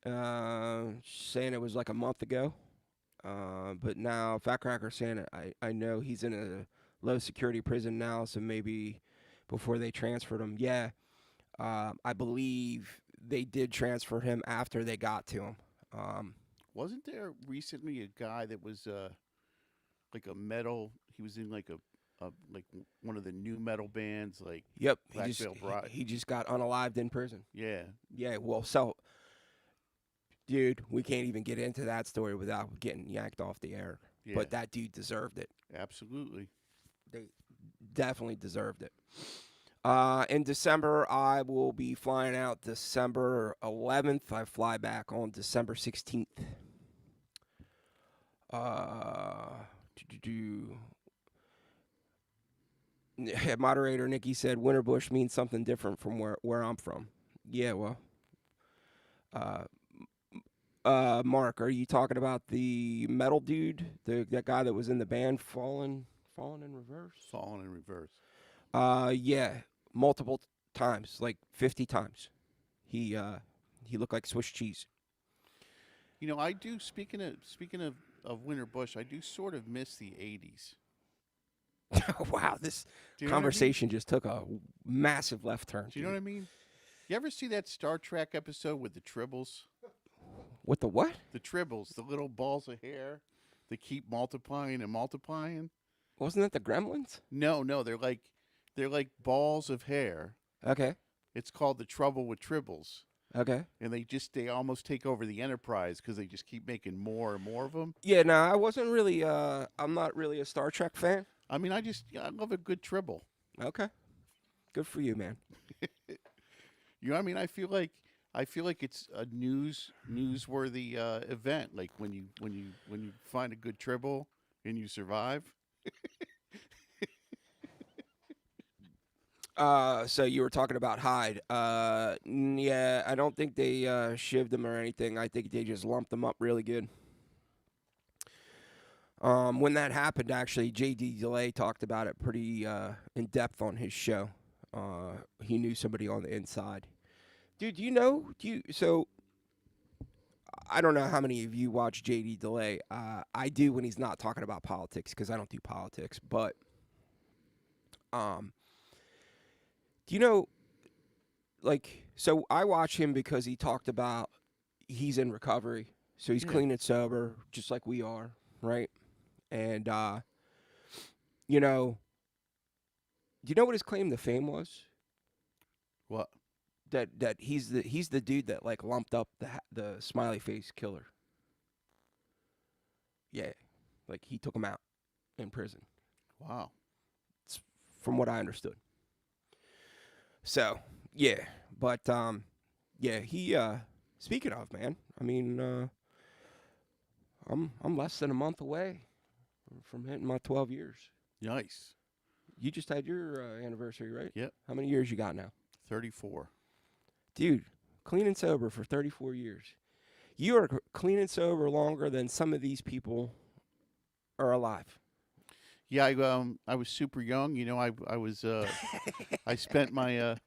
Saying it was like a month ago. But now Fat Cracker saying I know he's in a low security prison now, so maybe before they transferred him. Yeah. I believe they did transfer him after they got to him. Wasn't there recently a guy that was like a metal? He was in like like one of the new metal bands, like Yep, Black Veil Bride. he just got unalived in prison. Yeah. Yeah, well, so, dude, we can't even get into that story without getting yanked off the air. Yeah. But that dude deserved it. Absolutely. They definitely deserved it. In December, I will be flying out December 11th. I fly back on December 16th. Do moderator Nikki said Winterbush means something different from where I'm from. Yeah, well, uh, Mark, are you talking about the metal dude, that guy that was in the band Fallen in Reverse? Fallen in reverse. Yeah, multiple times, like 50 times. He looked like Swiss cheese. You know, I do. Speaking of Winter Bush, I do sort of miss the '80s. Wow, this Do you know what I mean? conversation just took a massive left turn. Do you know what I mean? You ever see that Star Trek episode with the Tribbles? What the what? The Tribbles, the little balls of hair that keep multiplying and multiplying. Wasn't that the Gremlins? No, they're like balls of hair. Okay. It's called The Trouble with Tribbles. Okay. And they almost take over the Enterprise because they just keep making more and more of them. Yeah, no, I wasn't really. I'm not really a Star Trek fan. I mean, I love a good Tribble. Okay. Good for you, man. You know what I mean? I feel like it's a newsworthy event. Like when you find a good Tribble and you survive. So you were talking about Hyde. Yeah, I don't think they shivved him or anything. I think they just lumped him up really good. When that happened, actually, J.D. DeLay talked about it pretty in depth on his show. He knew somebody on the inside. Dude, so I don't know how many of you watch J.D. DeLay. I do when he's not talking about politics because I don't do politics. But, do you know, like, so I watch him because he talked about he's in recovery. So he's clean and sober, just like we are, right? And, do you know what his claim to fame was? What? That he's the dude that like lumped up the smiley face killer. Yeah, like he took him out in prison. Wow. It's from what I understood. So yeah, but yeah, he speaking of, man, I mean, I'm less than a month away from hitting my 12 years. Nice. You just had your anniversary, right? Yep. How many years you got now? 34. Dude, clean and sober for 34 years. You are clean and sober longer than some of these people are alive. Yeah, I was super young. You know, I was I spent my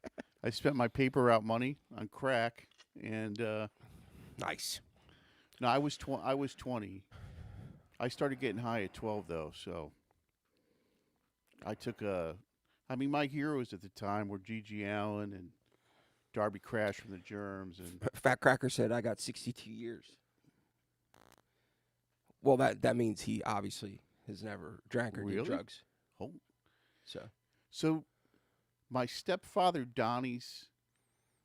paper route money on crack, and Nice. no, I was 20. I started getting high at 12 though, so I took I mean, my heroes at the time were G.G. Allen and Darby Crash from the Germs, and Fat Cracker said I got 62 years. Well, that means he obviously has never drank or did Really? drugs. oh, So my stepfather Donnie's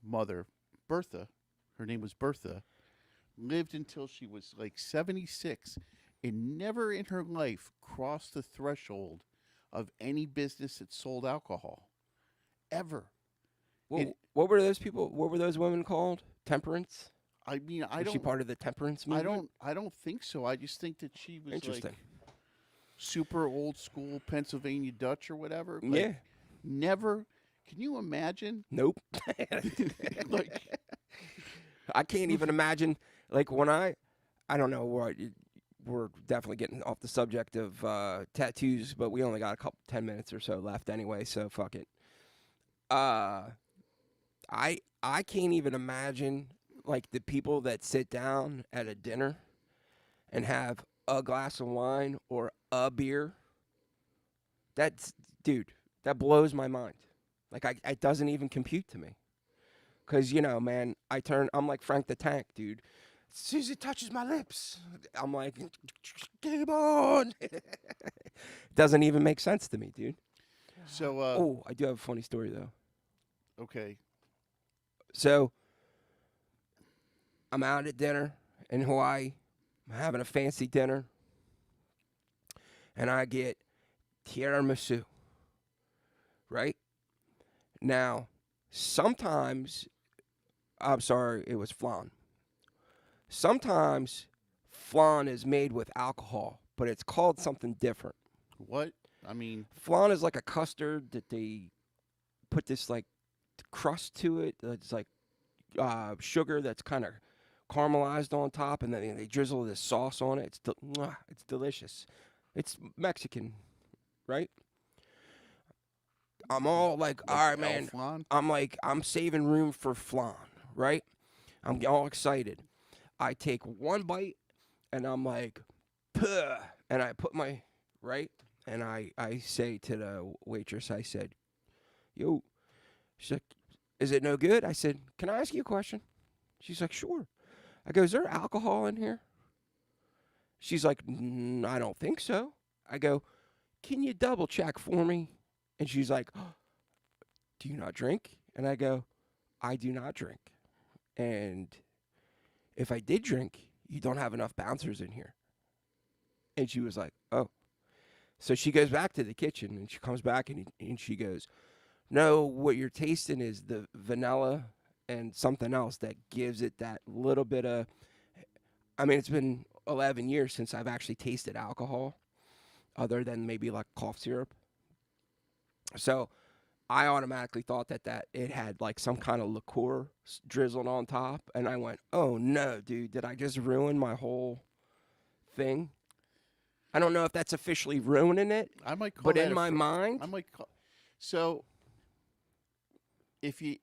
mother, Bertha, her name was Bertha, lived until she was like 76 and never in her life crossed the threshold of any business that sold alcohol. Ever. what were those people? What were those women called? Temperance? I mean, Was she part of the temperance movement? I don't think so. I just think that she was Interesting. like super old school Pennsylvania Dutch or whatever. Like, Yeah. Never. Can you imagine? Nope. Like, I can't even imagine. Like when I don't know. We're definitely getting off the subject of tattoos, but we only got 10 minutes or so left anyway. So fuck it. I can't even imagine like the people that sit down at a dinner and have a glass of wine or a beer. Dude, that blows my mind. Like it doesn't even compute to me. Cause man, I'm like Frank the Tank, dude. As soon as it touches my lips, I'm like, game on. Doesn't even make sense to me, dude. so I do have a funny story though. okay. So, I'm out at dinner in Hawaii. I'm having a fancy dinner. And I get tiramisu. Right? Now, sometimes, I'm sorry, it was flan. Sometimes flan is made with alcohol, but it's called something different. What? I mean, Flan is like a custard that they put this like crust to it. It's like sugar that's kind of caramelized on top, and then they drizzle this sauce on it. It's delicious. It's Mexican, right? I'm all like, all like right, man. Elflon? I'm saving room for flan, right? I'm all excited. I take one bite, and I'm like, puh, and I put my right, and I say to the waitress, I said, yo, she's like, is it no good? I said, can I ask you a question? She's like, sure. I go, is there alcohol in here? She's like, I don't think so. I go, can you double check for me? And she's like, oh, do you not drink? And I go, I do not drink. And if I did drink, you don't have enough bouncers in here. And she was like, oh. So she goes back to the kitchen and she comes back and she goes, no, what you're tasting is the vanilla and something else that gives it that little bit of. I mean, it's been 11 years since I've actually tasted alcohol, other than maybe like cough syrup. So I automatically thought that it had like some kind of liqueur drizzled on top, and I went, "Oh no, dude! Did I just ruin my whole thing?" I don't know if that's officially ruining it, I might call but that in my mind, I might call. So if you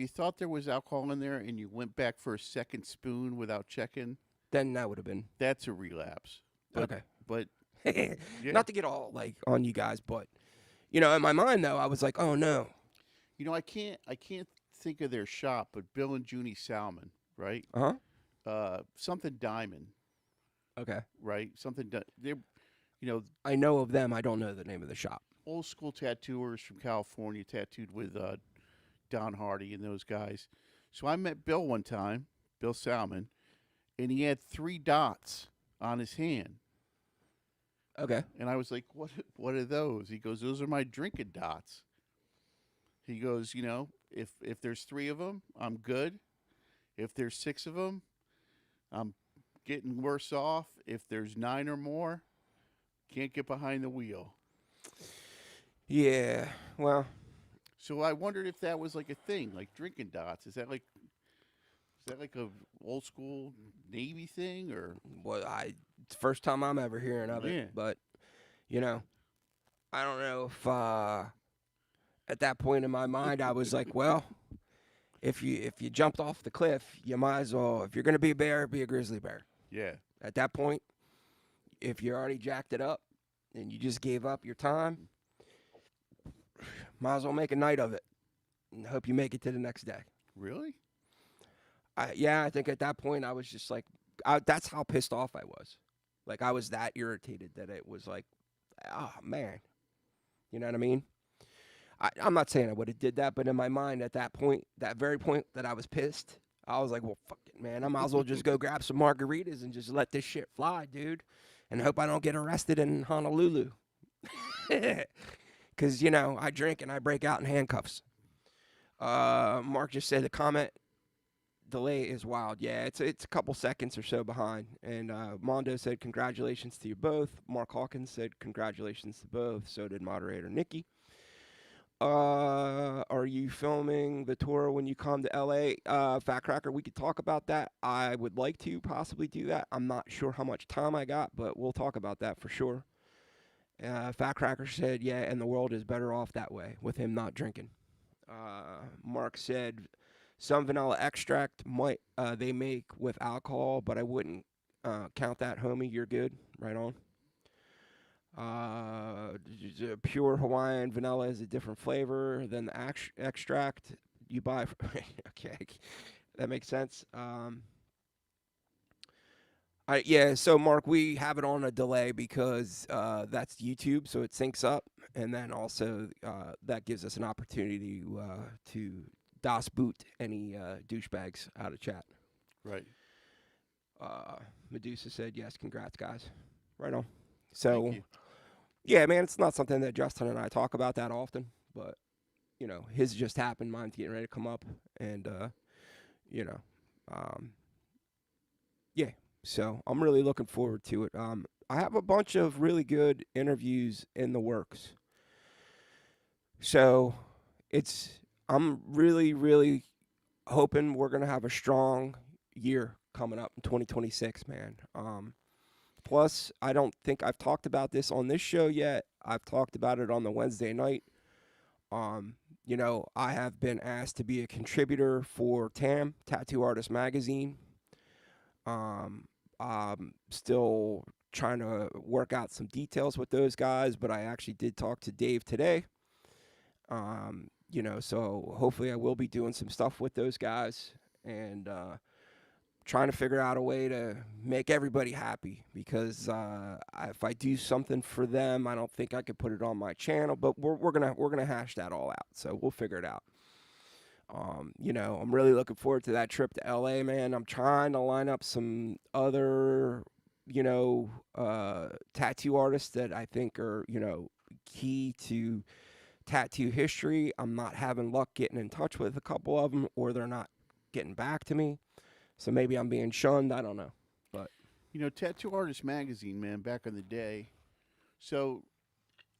thought there was alcohol in there and you went back for a second spoon without checking, then that would have been that's a relapse. But, okay. But yeah. Not to get all like on you guys, but in my mind though, I was like, "Oh no." I can't think of their shop, but Bill and Junie Salmon, right? Uh Something Diamond, huh. Okay. right? They're I know of them. I don't know the name of the shop. old school tattooers from California, tattooed with Don Hardy and those guys. So I met Bill one time, Bill Salmon, and he had 3 dots on his hand. Okay. And I was like, What are those? He goes, those are my drinking dots. He goes, if there's 3 of them, I'm good. If there's 6 of them, I'm getting worse off. If there's 9 or more, can't get behind the wheel. Yeah. Well, So I wondered if that was like a thing, like drinking dots. Is that like a old school Navy thing, or? it's the first time I'm ever hearing of Yeah. it. But I don't know if at that point in my mind I was like, well, if you jumped off the cliff, you might as well. If you're gonna be a bear, be a grizzly bear. Yeah. At that point, if you already jacked it up and you just gave up your time, might as well make a night of it and hope you make it to the next day. Really? I think at that point I was just like, that's how pissed off I was. Like I was that irritated that it was like, oh man, you know what I mean? I'm not saying I would have did that, but in my mind at that point, that very point that I was pissed, I was like, well, fuck it, man. I might as well just go grab some margaritas and just let this shit fly, dude, and hope I don't get arrested in Honolulu. Because, I drink and I break out in handcuffs. Mark just said the comment delay is wild. Yeah, it's a couple seconds or so behind. And Mondo said congratulations to you both. Mark Hawkins said congratulations to both. So did moderator Nikki. Are you filming the tour when you come to LA? Fat Cracker, we could talk about that. I would like to possibly do that. I'm not sure how much time I got, but we'll talk about that for sure. Fat Cracker said, yeah, and the world is better off that way with him not drinking. Mark said some vanilla extract might they make with alcohol, but I wouldn't count that, homie. You're good. Right on. Pure Hawaiian vanilla is a different flavor than the extract you buy. Okay, that makes sense. So Mark, we have it on a delay because that's YouTube, so it syncs up, and then also that gives us an opportunity to DOS boot any douchebags out of chat. Right. Medusa said yes, congrats guys. Right on. So Thank you. yeah, man, it's not something that Justin and I talk about that often, but his just happened, mine's getting ready to come up, and you know, um, yeah. So I'm really looking forward to it. I have a bunch of really good interviews in the works. So it's I'm really, really hoping we're gonna have a strong year coming up in 2026, man. Plus, I don't think I've talked about this on this show yet. I've talked about it on the Wednesday night. Um, I have been asked to be a contributor for TAM, Tattoo Artist Magazine. Um, I'm still trying to work out some details with those guys, but I actually did talk to Dave today. So hopefully I will be doing some stuff with those guys and trying to figure out a way to make everybody happy because if I do something for them, I don't think I could put it on my channel, but we're gonna hash that all out. So we'll figure it out. I'm really looking forward to that trip to LA, man. I'm trying to line up some other, tattoo artists that I think are, key to tattoo history. I'm not having luck getting in touch with a couple of them, or they're not getting back to me. So maybe I'm being shunned. I don't know. But Tattoo Artist Magazine, man, back in the day. So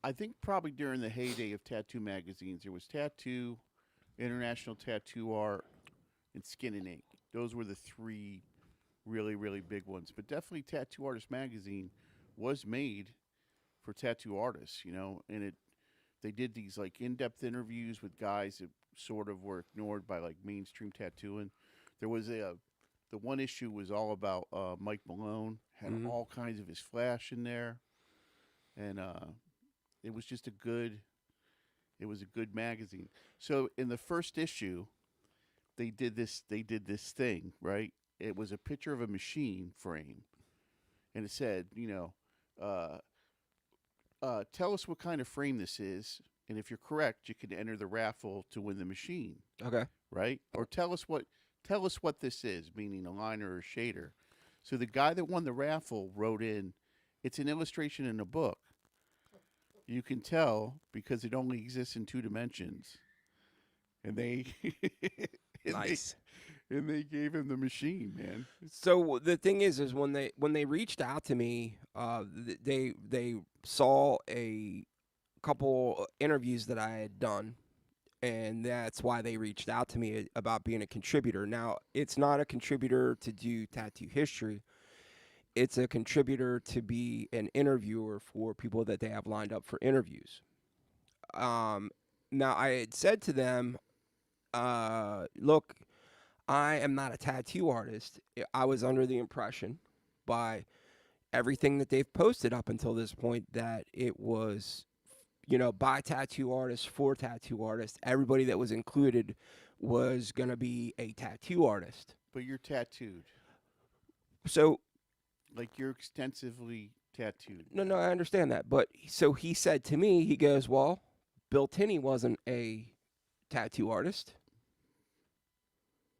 I think probably during the heyday of tattoo magazines, there was Tattoo, International Tattoo Art, and Skin and Ink. Those were the three really, really big ones. But definitely Tattoo Artist Magazine was made for tattoo artists, and they did these like in-depth interviews with guys that sort of were ignored by like mainstream tattooing. There was the one issue was all about Mike Malone, had all kinds of his flash in there, and it was just it was a good magazine. So in the first issue, they did this thing, right? It was a picture of a machine frame, and it said, tell us what kind of frame this is, and if you're correct, you can enter the raffle to win the machine. okay. Right? Or tell us what this is, meaning a liner or a shader. So the guy that won the raffle wrote in, it's an illustration in a book. You can tell because it only exists in 2 dimensions. And they and Nice. they gave him the machine, man. So the thing is when they reached out to me, they saw a couple interviews that I had done, and that's why they reached out to me about being a contributor. Now, it's not a contributor to do tattoo history. It's a contributor to be an interviewer for people that they have lined up for interviews. Now, I had said to them, look, I am not a tattoo artist. I was under the impression by everything that they've posted up until this point that it was, by tattoo artists for tattoo artists. Everybody that was included was going to be a tattoo artist. But you're tattooed. So, Like you're extensively tattooed. no, I understand that. But so he said to me, he goes, well, Bill Tinney wasn't a tattoo artist.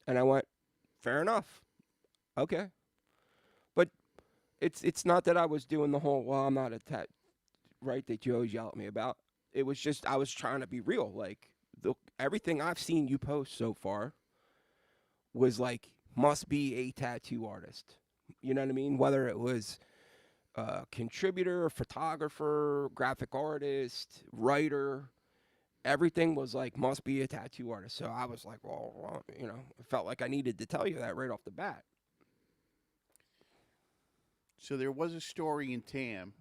And I went, fair enough. Okay. But it's not that I was doing the whole, well, I'm not a right, that you always yell at me about. It was just I was trying to be real. Like everything I've seen you post so far was like must be a tattoo artist. You know what I mean? Whether it was a contributor, photographer, graphic artist, writer, everything was like must be a tattoo artist. So I was like, well, I felt like I needed to tell you that right off the bat. So there was a story in TAM,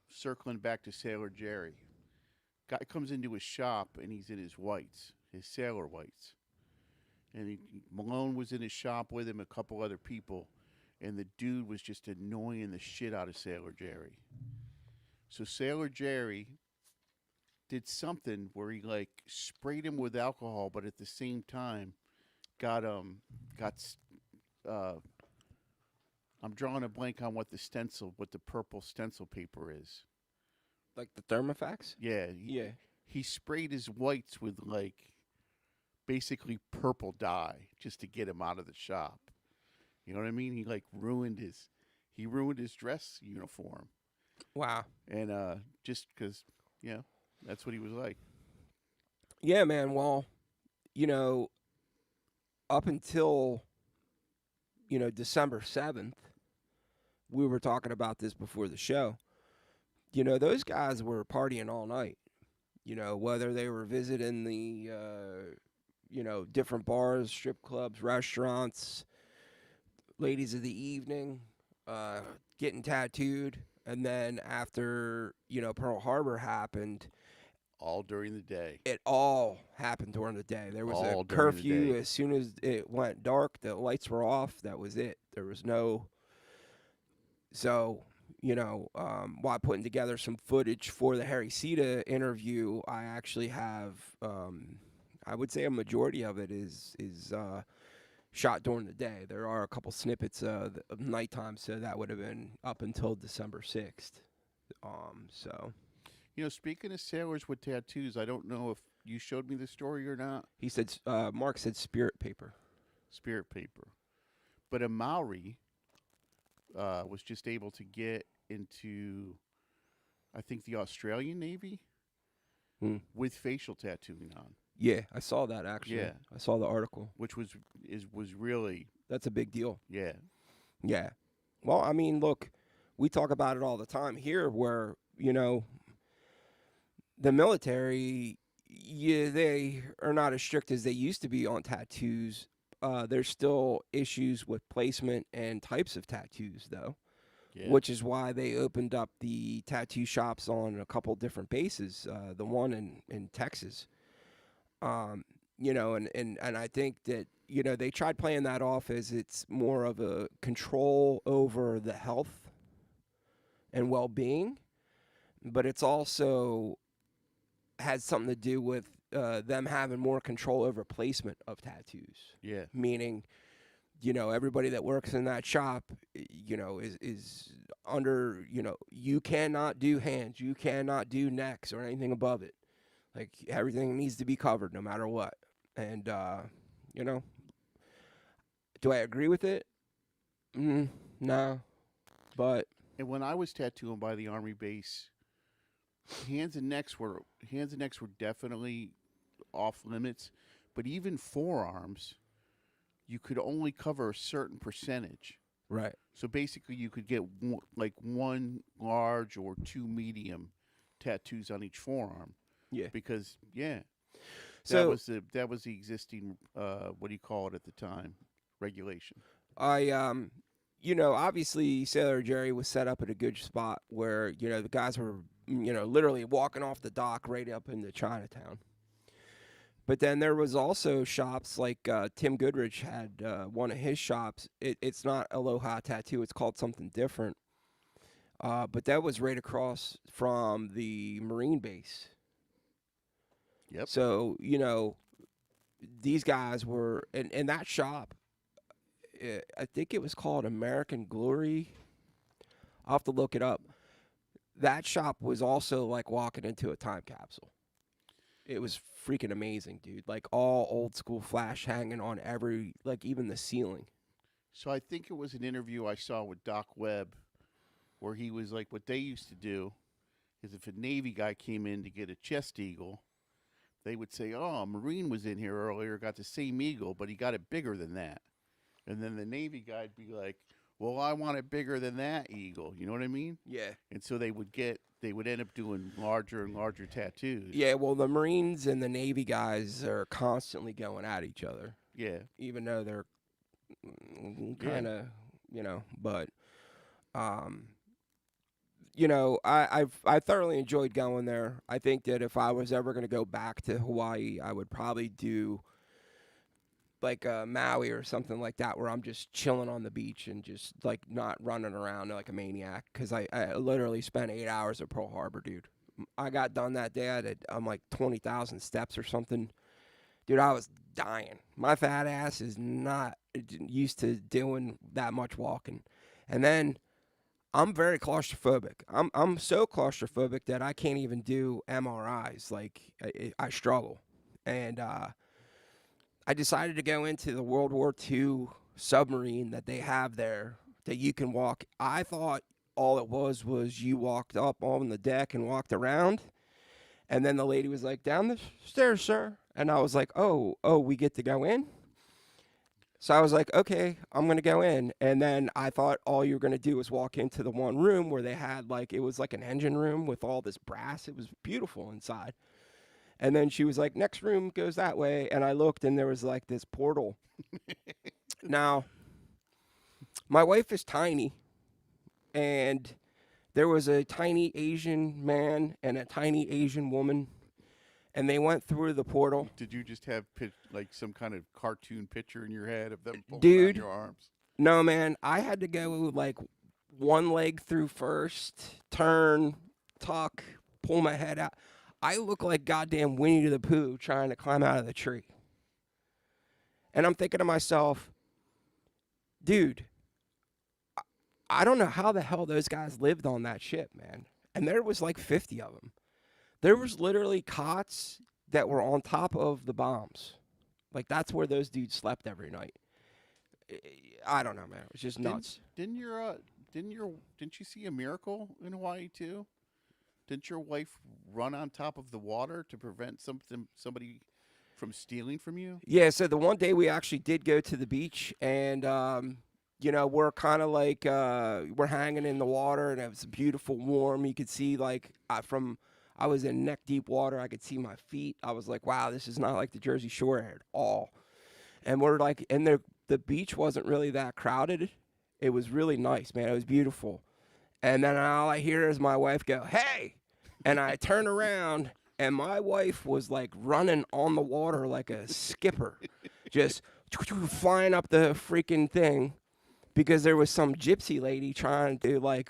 circling back to Sailor Jerry. Guy comes into his shop and he's in his whites, his sailor whites. And Malone was in his shop with him, a couple other people, and the dude was just annoying the shit out of Sailor Jerry. So Sailor Jerry did something where he like sprayed him with alcohol, but at the same time got I'm drawing a blank on what the purple stencil paper is. Like the Thermofax? Yeah. Yeah. He sprayed his whites with like basically purple dye just to get him out of the shop. You know what I mean? He like ruined his dress uniform. Wow. And just because, that's what he was like. Yeah, man. Well, you know, up until December 7th, we were talking about this before the show. Those guys were partying all night. Whether they were visiting the different bars, strip clubs, restaurants, ladies of the evening, getting tattooed, and then after Pearl Harbor happened, All during the day. it all happened during the day. There was All a during the curfew day. as soon as it went dark. The lights were off. That was it. There was no. So, while putting together some footage for the Harry Sita interview, I actually have, I would say a majority of it is shot during the day. There are a couple snippets of nighttime, so that would have been up until December 6th. So Speaking of sailors with tattoos, I don't know if you showed me the story or not. he said, Mark said spirit paper. Spirit paper. But a Maori was just able to get into, I think, the Australian Navy with facial tattooing on. Yeah, I saw that actually. Yeah. I saw the article. Which was really, That's a big deal. yeah. Yeah. Well, I mean, look, we talk about it all the time here where, the military, yeah, they are not as strict as they used to be on tattoos. There's still issues with placement and types of tattoos, though, Yeah. which is why they opened up the tattoo shops on a couple different bases. The one in Texas, and I think that they tried playing that off as it's more of a control over the health and well-being, but it's also has something to do with them having more control over placement of tattoos. Yeah. Meaning, everybody that works in that shop, is under, you cannot do hands, you cannot do necks or anything above it. Like everything needs to be covered no matter what. And, do I agree with it? No. But And when I was tattooing by the Army base, hands and necks were definitely off limits, but even forearms, you could only cover a certain percentage. right. So basically, you could get one large or two medium tattoos on each forearm. Yeah. Because So that was the existing what do you call it at the time, regulation. I obviously Sailor Jerry was set up at a good spot where, the guys were, literally walking off the dock right up into Chinatown. But then there was also shops like Tim Goodrich had one of his shops. It's not Aloha Tattoo. It's called something different. But that was right across from the Marine base. Yep. So, these guys were in that shop. I think it was called American Glory. I'll have to look it up. That shop was also like walking into a time capsule. It was freaking amazing, dude. Like all old school flash hanging on every, like even the ceiling. So I think it was an interview I saw with Doc Webb where he was like, what they used to do is if a Navy guy came in to get a chest eagle, they would say, oh, a Marine was in here earlier, got the same eagle, but he got it bigger than that. And then the Navy guy'd be like, well, I want it bigger than that eagle. You know what I mean? Yeah. And so they would end up doing larger and larger tattoos. Yeah, well, the Marines and the Navy guys are constantly going at each other. Yeah. Even though they're kind of, but, I thoroughly enjoyed going there. I think that if I was ever going to go back to Hawaii, I would probably do like Maui or something like that, where I'm just chilling on the beach and just like not running around like a maniac. Because I literally spent 8 hours at Pearl Harbor, dude. I got done that day. I'm like 20,000 steps or something. Dude, I was dying. My fat ass is not used to doing that much walking. And then I'm very claustrophobic. I'm so claustrophobic that I can't even do MRIs. Like I struggle. And I decided to go into the World War II submarine that they have there that you can walk. I thought all it was you walked up on the deck and walked around, And then the lady was like, down the stairs, sir. And I was like, oh, we get to go in? So I was like, okay, I'm going to go in. And then I thought all you were going to do was walk into the one room where they had it was like an engine room with all this brass. It was beautiful inside. And then she was like, next room goes that way. And I looked and there was like this portal. Now, my wife is tiny. And there was a tiny Asian man and a tiny Asian woman. And they went through the portal. Did you just have some kind of cartoon picture in your head of them pulling Dude, on your arms? No, man. I had to go one leg through first, turn, tuck, pull my head out. I look like goddamn Winnie the Pooh trying to climb out of the tree. And I'm thinking to myself, dude, I don't know how the hell those guys lived on that ship, man. And there was 50 of them. There was literally cots that were on top of the bombs. That's where those dudes slept every night. I don't know, man. It was just nuts. Didn't you see a miracle in Hawaii too? Didn't your wife run on top of the water to prevent somebody from stealing from you? Yeah, so the one day we actually did go to the beach, and we're kind of we're hanging in the water, and it was beautiful, warm. You could see I was in neck deep water. I could see my feet. I was like, wow, this is not like the Jersey Shore at all. And we're and the beach wasn't really that crowded. It was really nice, man. It was beautiful. And then all I hear is my wife go, hey! And I turn around, and my wife was running on the water like a skipper, just flying up the freaking thing, because there was some gypsy lady trying to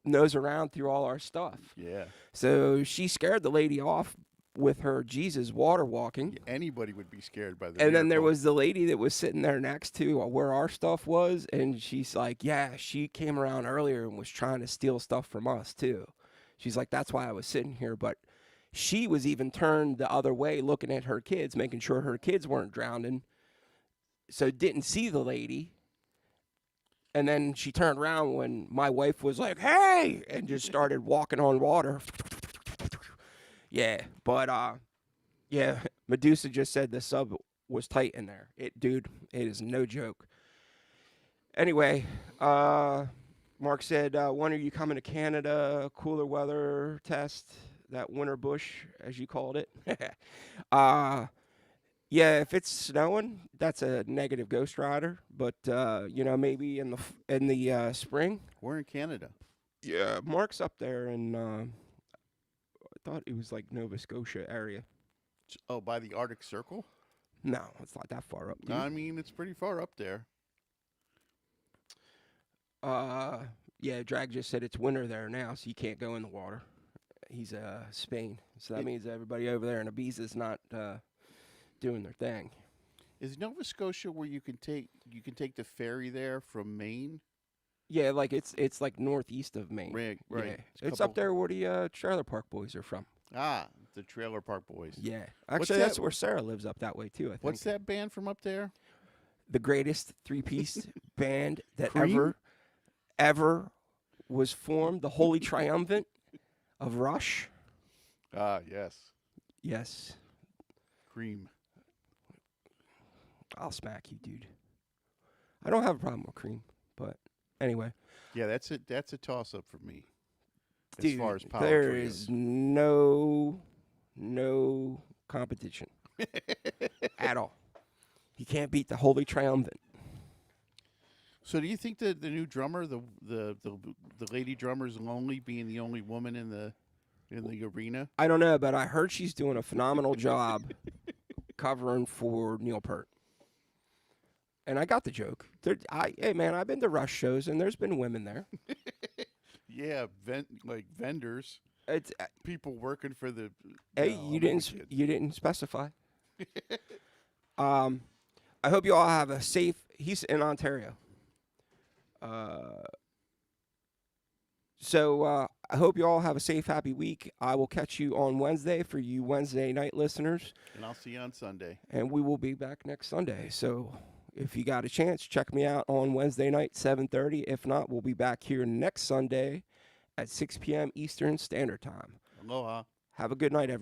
nose around through all our stuff. Yeah. So she scared the lady off with her Jesus water walking. Yeah, anybody would be scared by the And then there miracle. was the lady that was sitting there next to where our stuff was, and she's like, yeah, she came around earlier and was trying to steal stuff from us too. She's like, that's why I was sitting here. But she was even turned the other way looking at her kids, making sure her kids weren't drowning. So didn't see the lady. And then she turned around when my wife was like, hey, and just started walking on water. Yeah, but, yeah, Medusa just said the sub was tight in there. Dude, it is no joke. Anyway, Mark said, when are you coming to Canada? Cooler weather test, that winter bush, as you called it. Yeah, if it's snowing, that's a negative Ghost Rider. But maybe in the spring. We're in Canada. Yeah, Mark's up there, and I thought it was Nova Scotia area. Oh, by the Arctic Circle? No, it's not that far up. Dude. I mean, it's pretty far up there. Yeah, Drag just said it's winter there now, so you can't go in the water. He's Spain, so that means everybody over there in Ibiza's not doing their thing. Is Nova Scotia where you can take the ferry there from Maine? Yeah, it's northeast of Maine. Right. Yeah. It's up there where the Trailer Park Boys are from. Ah, the Trailer Park Boys. Yeah, actually, that's where Sarah lives up that way too. I think. What's that band from up there? The greatest three-piece band that Cream? ever was formed. The Holy Triumvirate of Rush. Ah, yes. Yes. Cream. I'll smack you, dude. I don't have a problem with Cream, but anyway. Yeah, that's a toss-up for me. Dude, as far as power there trio. is no competition at all. You can't beat the Holy Triumvirate. So, do you think that the new drummer, the lady drummer, is lonely, being the only woman in the arena? I don't know, but I heard she's doing a phenomenal job covering for Neil Peart. And I got the joke. Hey, man, I've been to Rush shows, and there's been women there. Yeah, vendors. It's People working for the. Hey, No, you I'm didn't only you didn't specify. I hope you all have a safe. He's in Ontario. So I hope you all have a safe, happy week. I will catch you on Wednesday for you Wednesday night listeners, And I'll see you on Sunday. and we will be back next Sunday. So if you got a chance, check me out on Wednesday night, 7:30. If not, we'll be back here next Sunday at 6 p.m. Eastern Standard Time. Aloha. Have a good night, everybody.